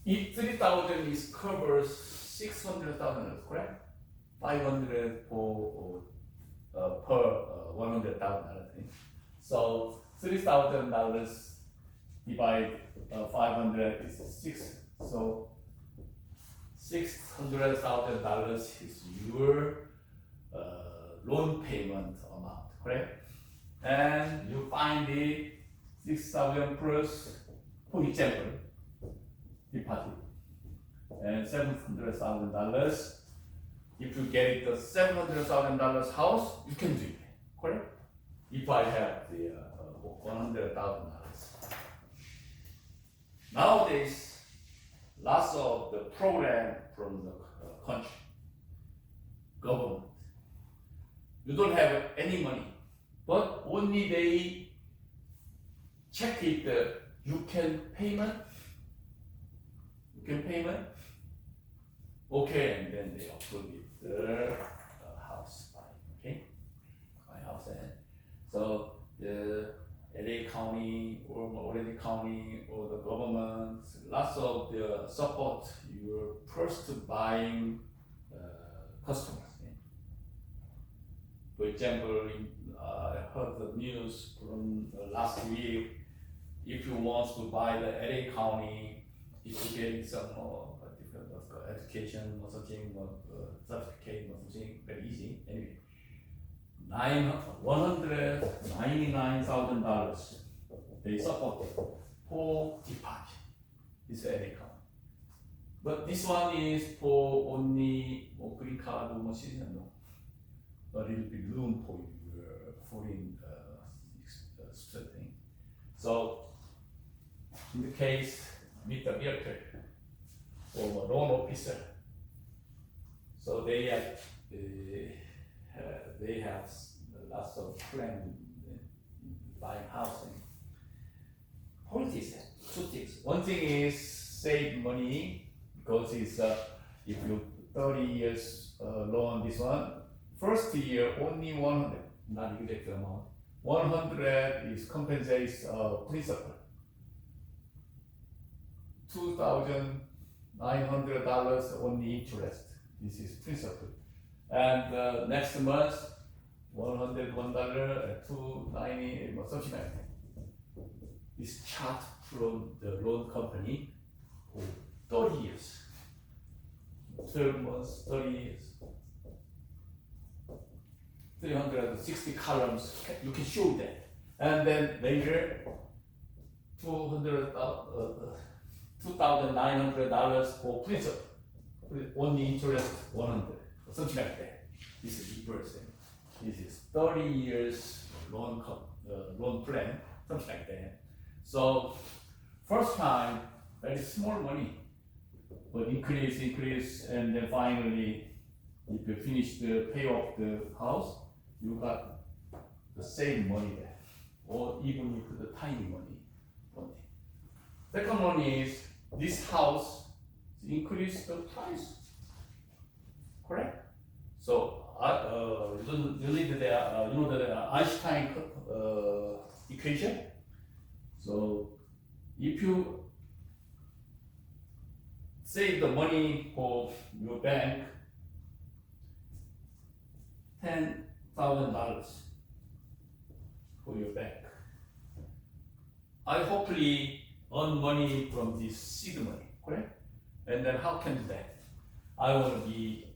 If 3,000 is covers 600,000, correct? 500 for per $100,000. So $3,000 divide 500 is 6. So $600,000 is your loan payment amount, correct? And you find the 6,000 plus, for example, deposit, and $700,000. If you get the $700,000 house, you can do it, correct? If I have the $100,000. Nowadays, lots of the program from the country, government. You don't have any money, but only they check it. You can payment. Okay, and then they approve it. The house buying. Okay, my house. So the LA County or Orange County or the government, lots of the support your first buying customers. For example, I heard the news from last week. If you want to buy the LA County, if you get some different education or something, certificate or something, very easy. Anyway, $199,000 they support for deposit. This LA County. But this one is for only green card or citizen. No. A little bit room for your foreign thing. So in the case, meet the realtor or loan officer. So they have lots of plan buying housing. Politics, two things. One thing is save money because it's if you 30 years loan this one. First year only 100, not exact amount. 100 is compensates principal. $2,900 only interest. This is principal. And next month, $101, $290, something like that. This chart from the loan company for 30 years. 12 months, 30 years. 360 columns, you can show that. And then later, $2,900 for principal, only interest 100, something like that. This is reverse. This is 30 years loan plan, something like that. So first time, very small money, but increase, and then finally, if you finish the pay off the house, you got the same money there, or even if the tiny money. Second one is this house increase the price, correct? So you need the Einstein equation. So if you save the money for your bank, $10,000 for your bank. I hopefully earn money from this seed money, correct? And then how can do that? I want to be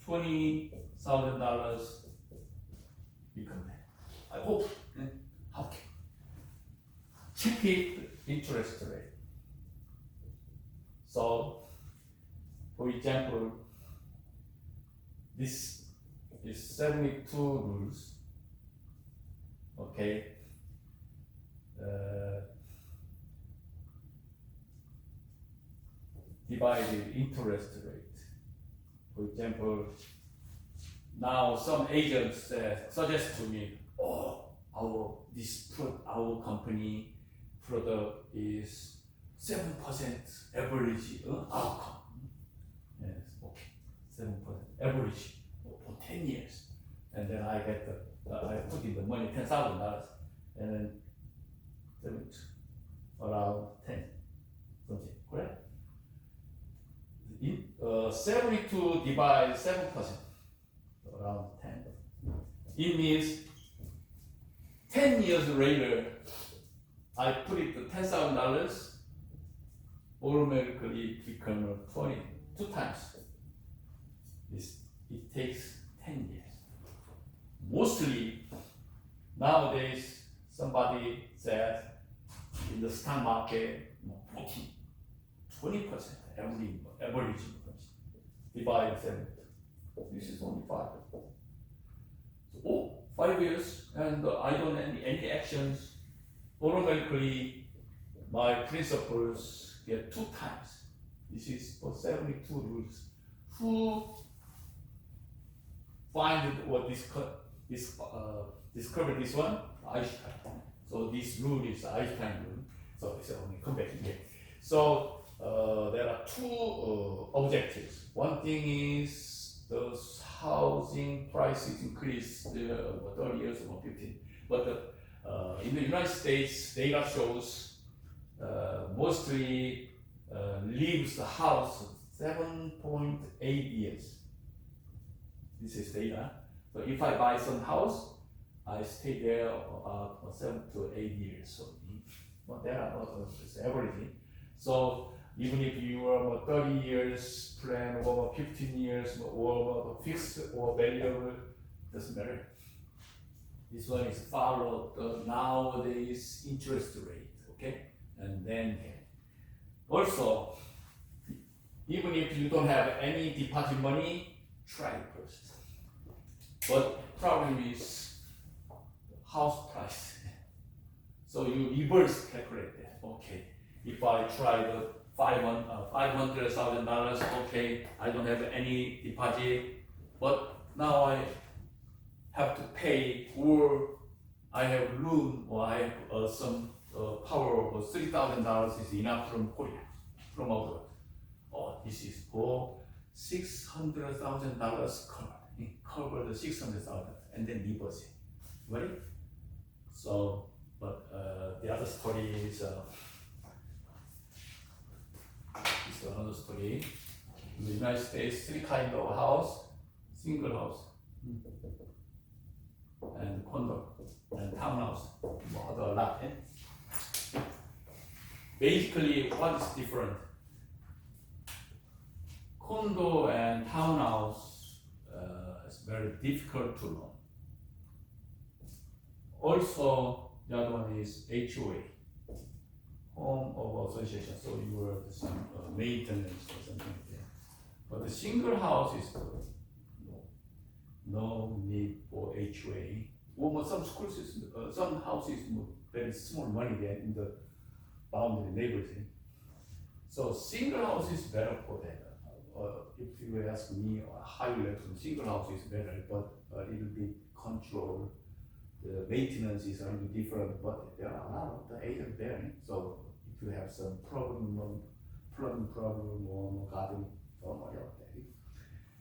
$20,000 become that. I hope. How can? Check it interest rate. So, for example, this is 72 rules. Okay. Divided interest rate. For example, now some agents suggest to me, oh, our company product is 7% average outcome. Yes, okay, 7% average for 10 years, and then I get I put in the money $10,000, and then around 10, something, correct? 72 divided 7%, around 10. It means 10 years later, I put it to $10,000, automatically become 22 times. It takes 10 years. Mostly, nowadays, somebody said in the stock market, 20% average divide 7. This is only 5. So, 5 years, and I don't have any actions. Automatically, my principals get 2 times. This is for 72 rules. Who find or discovered this one? Einstein. So this rule is Einstein rule. So it's only come back here. So there are 2 objectives. One thing is the housing prices increase 30 years or 15. But in the United States, data shows mostly leaves the house 7.8 years. This is data. So if I buy some house, I stay there about 7 to 8 years. So but there are it's averaging. So even if you are 30 years plan or 15 years or fixed or variable, doesn't matter. This one is follow the nowadays interest rate, okay? And then also, even if you don't have any deposit money, try it first. But problem is house price. So you reverse calculate that. Okay, if I try the $500,000, okay, I don't have any deposit, but now I have to pay, or I have loan, or I have some power of $3,000 is enough from Korea, from abroad. Oh, this is for $600,000 cover the 600,000 and then reverse it, right? So, but the other story is another story. In the United States, 3 kinds of house: single house, and condo, and townhouse, other lot. Basically, what is different? Condo and townhouse is very difficult to learn. Also, the other one is HOA, Home of Association. So you were some maintenance or something like that. But the single house is good. No need for HOA. Or some schools, some houses very small money there in the boundary neighborhood. So single house is better for that. If you ask me, high level single house is better, but a little bit control. The maintenance is a little different, but there are a lot of the agents there. So if you have some plumbing problem or garden, don't worry about that.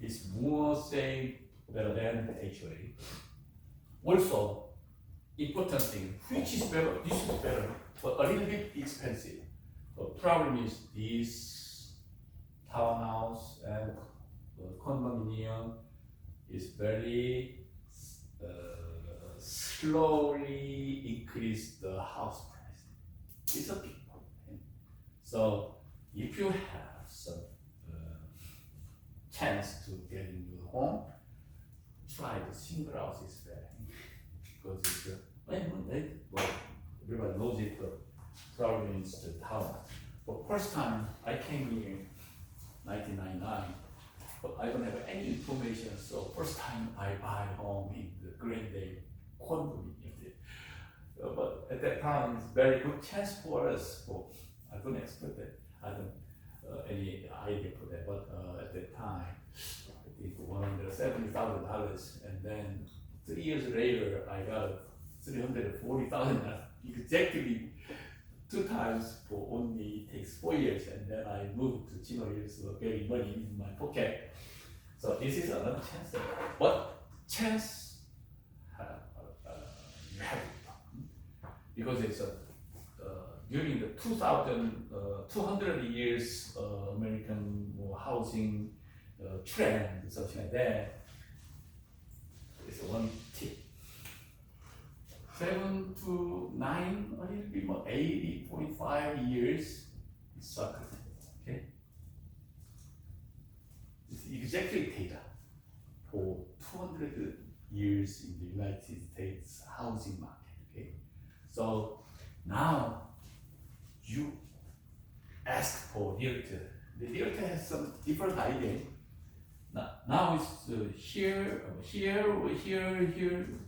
It's more safe, better than HOA. Also, important thing, which is better? This is better, but a little bit expensive. The problem is this townhouse and condominium is very slowly increase the house price. It's a big problem. So if you have some chance to get a new home, try the single house is better because it's well, everybody knows it. The problem is the townhouse. But first time I came here in 1999, but I don't have any information. So first time I buy home in the Glendale condominium. But at that time, it's very good chance for us. Well, I don't expect that. I don't any idea for that. But at that time, I think $170,000, and then 3 years later, I got $340,000. Exactly 2 times for only takes 4 years, and then I moved to Chino Hills, so getting money in my pocket. So this is another chance. What chance you have? Because it's during the 200 years American housing trend, such like that. It's one tip. 7 to 9, a little bit more, 80.5 years is sucker. Okay? It's exactly data for 200 years in the United States housing market. Okay? So now you ask for realtor. The realtor has some different idea. Now it's here.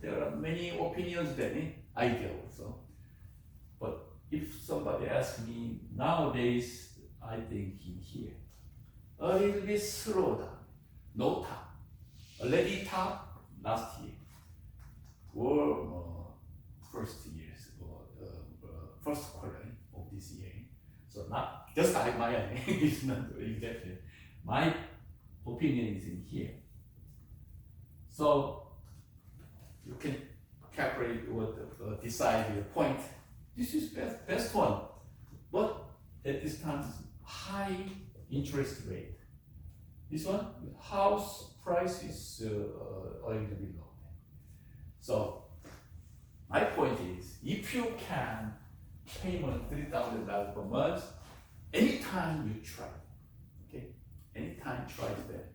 There are many opinions than idea also. But if somebody asks me nowadays, I think in here. A little bit slow down. No top. Already top last year. Or first years or first quarter of this year. So not just like my it's not exactly. My opinion is in here. So you can calculate what decide your point. This is best one, but at this time high interest rate. This one house price is a little bit low. So my point is, if you can payment $3,000 per month, anytime you try. Anytime try that,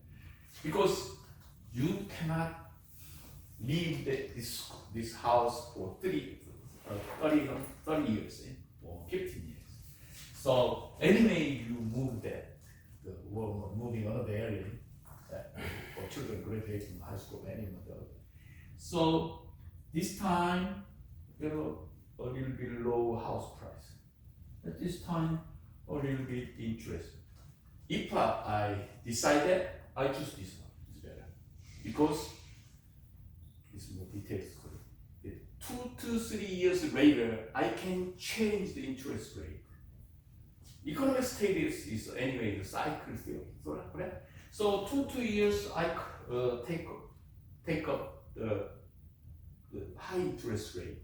because you cannot leave this house for 30 years or 15 years. So anyway, you move that, moving another area for children graduating high school anyway. So this time, a little bit low house price. At this time, a little bit interest. If I decided, I choose this one. It's better because it's more details. 2 to 3 years later, I can change the interest rate. Economic status is anyway the cycle theory. So 2 years I take up the high interest rate.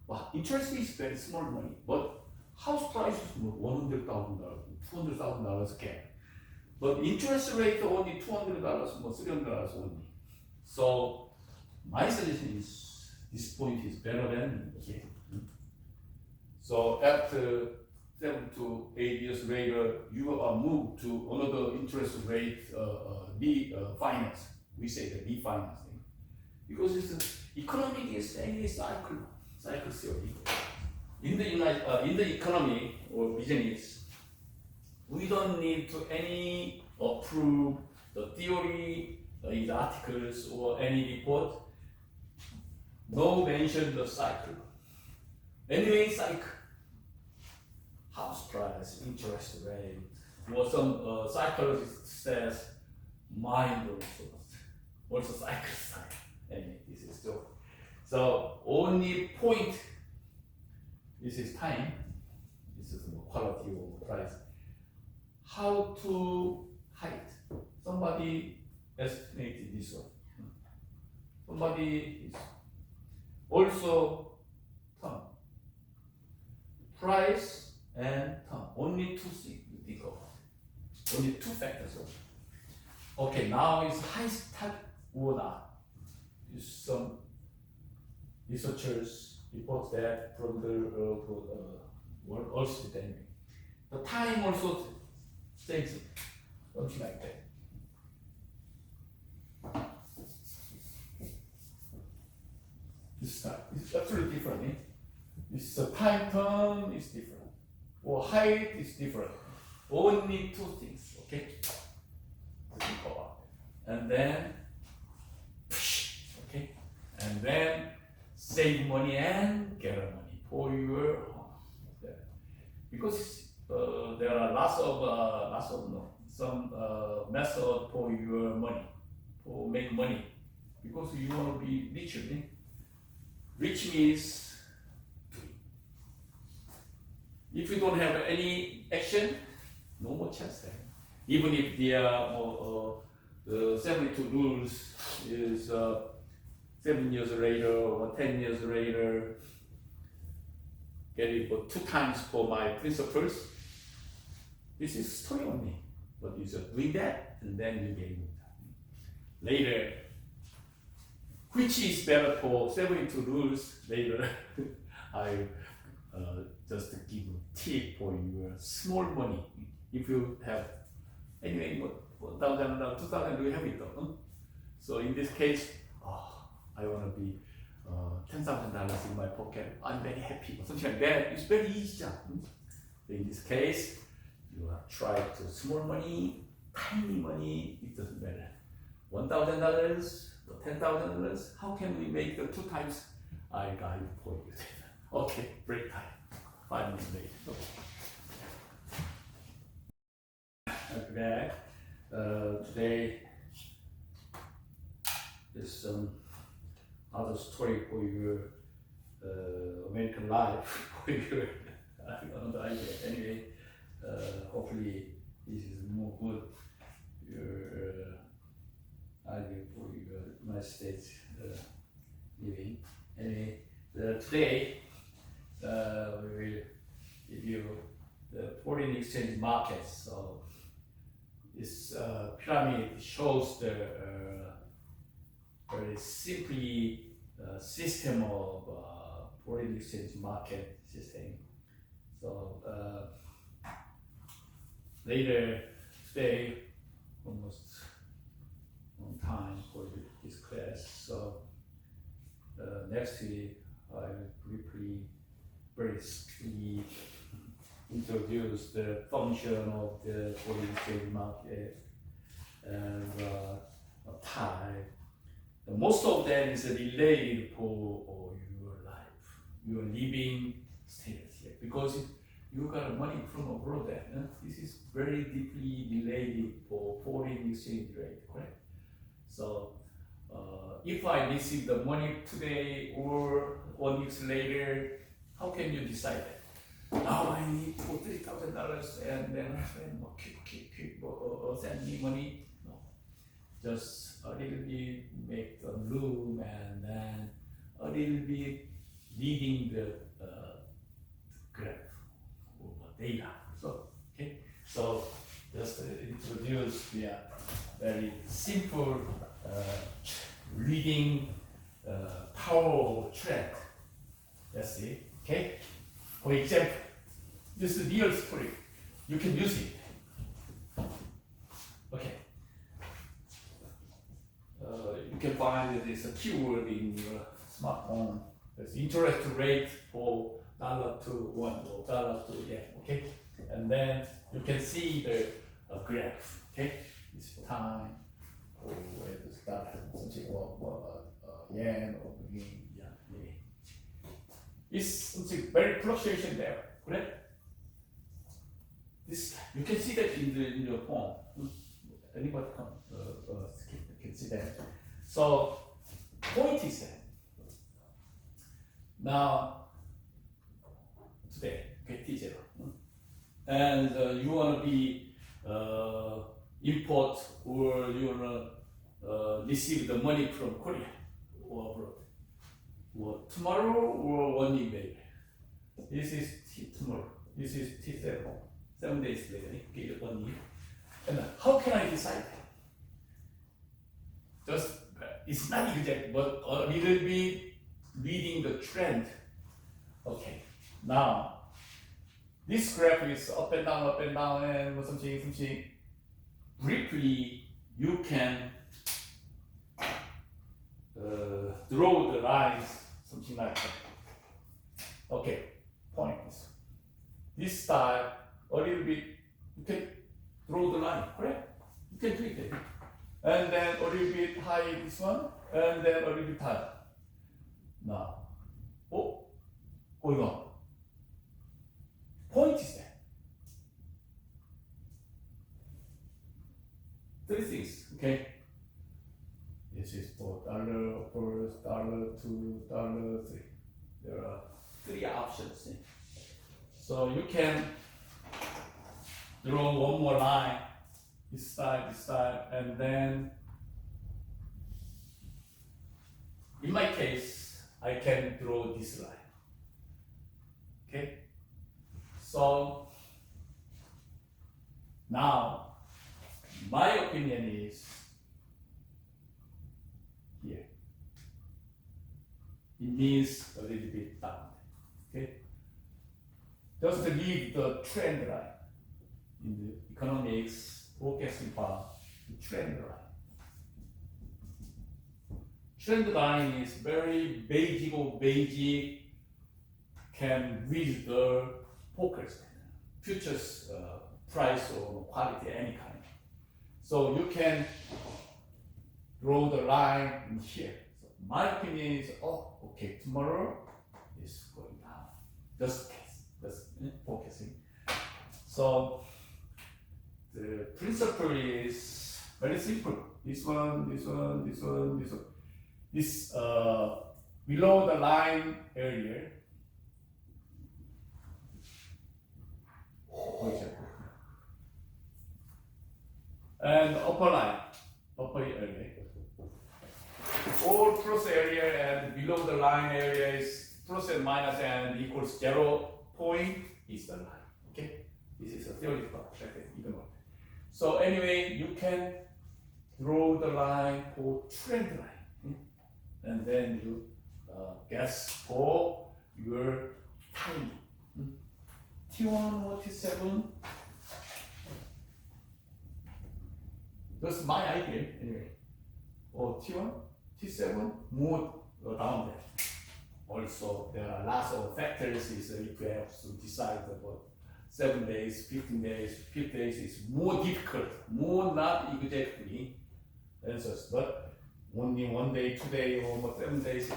Well, interest is very small money, but house price is $100,000, $200,000 gap. But interest rate only $200, $300 only. So my suggestion is this point is better than here. So after 7 to 8 years later, you are moved to another interest rate finance. We say the refinancing because it's economic is any cycle theory. In the economy or business, we don't need to any approve the theory, the articles or any report. No mention the cycle. Anyway, cycle. House price, interest rate, or some psychologist says mind also cycle. Anyway, this is joke. So only point. This is time. This is quality or price. How to height? Somebody estimated this one. Somebody is also term. Price and term. Only 2 things you think of. Only two factors. Okay, now is high start or not. Some researchers report that from the world also anyway. The time also says something like that. This time is absolutely different. Eh? This time term is different, or height is different. Only two things, okay? To think about. And then, okay? And then save money and get money for your home. Yeah. Because there are some method for your money, for make money. Because you want to be rich, right? Rich means doing. If you don't have any action, no more chance there. Even if the 72 rules is 7 years later or 10 years later, get it for 2 times for my principles. This is story only, but you just doing that and then you get it. Later, which is better for 72 rules later, I just give a tip for your small money. If you have anyway, 1,000, 2,000, you have it though. Huh? So in this case, I want to be $10,000 in my pocket. I'm very happy. Something like that. It's very easy. In this case, you try to small money, tiny money. It doesn't matter. $1,000 or $10,000. How can we make the 2 times? I got it for you. Okay, break time. 5 minutes later. Okay. Back. Today is some other story for your American life, for your another idea. Anyway, hopefully this is more good your idea for your United States living. Anyway, today we will review the foreign exchange markets. So this pyramid shows the very simply system of foreign exchange market system. So later today, almost on time for this class. So next week I will briefly, very speedily introduce the function of the foreign exchange market and type. Most of them is related for your life, your living status here, because you got money from abroad. Then this is very deeply related for foreign exchange rate, correct? So if I receive the money today or 1 week later, how can you decide that? Now I need for $3,000 and then my friend keep send me money. No, just a little bit make the room and then a little bit reading the graph or data. So okay, so just introduce the very simple reading power of trend. Let's see. Okay. For example, this is real story. You can use it. Okay. You can find this keyword in your smartphone. There's interest rate for $1 to $1 or $1 to yen. Okay, and then you can see the graph. Okay, this time or where to start something or yen or yen. It's something very fluctuation there, correct? This you can see that in your phone. Anybody can see that. So point is that now today, okay, T0, and you want to be import or you want to receive the money from Korea or abroad. Or tomorrow or 1 week later. This is tomorrow. This is T7. 7 days later. Okay, 1 week. And how can I decide that? Just it's not exact, but a little bit reading the trend. Okay, now this graph is up and down, and something. Briefly, you can draw the lines, something like that. Okay, point is this style a little bit. You can draw the line, correct? You can tweak it, and then a little bit high this one, and then a little bit high. Now, going on. Point is that three things, okay? This is for dollar first, $2, $3. There are three options. So you can draw one more line, this side, and then in my case, I can draw this line. Okay? So now my opinion is here. It means a little bit down. Okay? Just read the trend line in the economics forecasting part, the trend line. Trend line is very basic, can read the forecast, futures price or quality, any kind. So you can draw the line in here. So my opinion is, okay, tomorrow is going down. Just focusing. So the principle is very simple. This one. This below the line area. And upper area. All plus area and below the line area is plus and minus and equals 0 point is the line. Okay, this is a theoretical. Ignore. So anyway, you can draw the line for trend line, and then you guess for your time. T1 or T7. That's my idea anyway. Or T1, T7, move down there. Also, there are lots of factors. Is if you have to decide about 7 days, 15 days, 50 days is more difficult, more not exactly answers, but only 1 day, 2 days, or 7 days is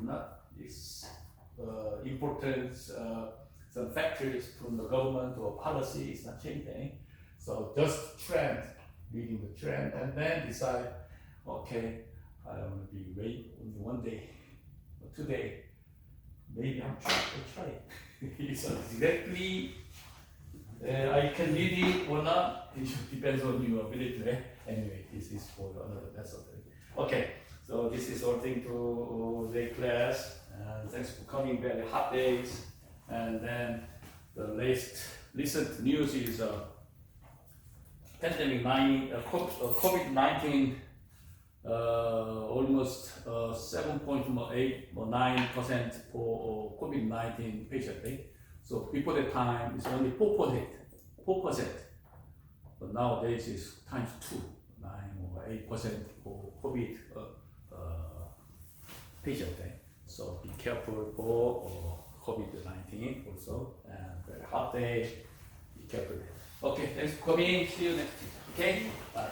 not important. Some factors from the government or policy is not changing. So just trend, reading the trend, and then decide, okay, I want to be wait only 1 day or 2 days. Maybe I'll try it. It's exactly, I can read it or not. It depends on your ability. Anyway, this is for another method. Okay, so this is all thing to the class. Thanks for coming. Very hot days. And then the recent news is COVID-19 almost 7.8 or 9% for COVID-19 patient rate. So before that time it's only 4%, but nowadays it's times 2, 9 or 8% for COVID patient rate. So be careful for COVID-19 also, and very hot day, be careful. Okay, thanks for coming, see you next week, okay? Bye.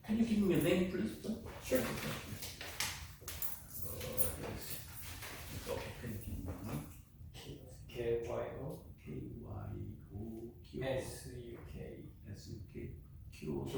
Can you give me your name, please? Sure. Okay, can you give me your name? KYO KYO SUK SUK Q. K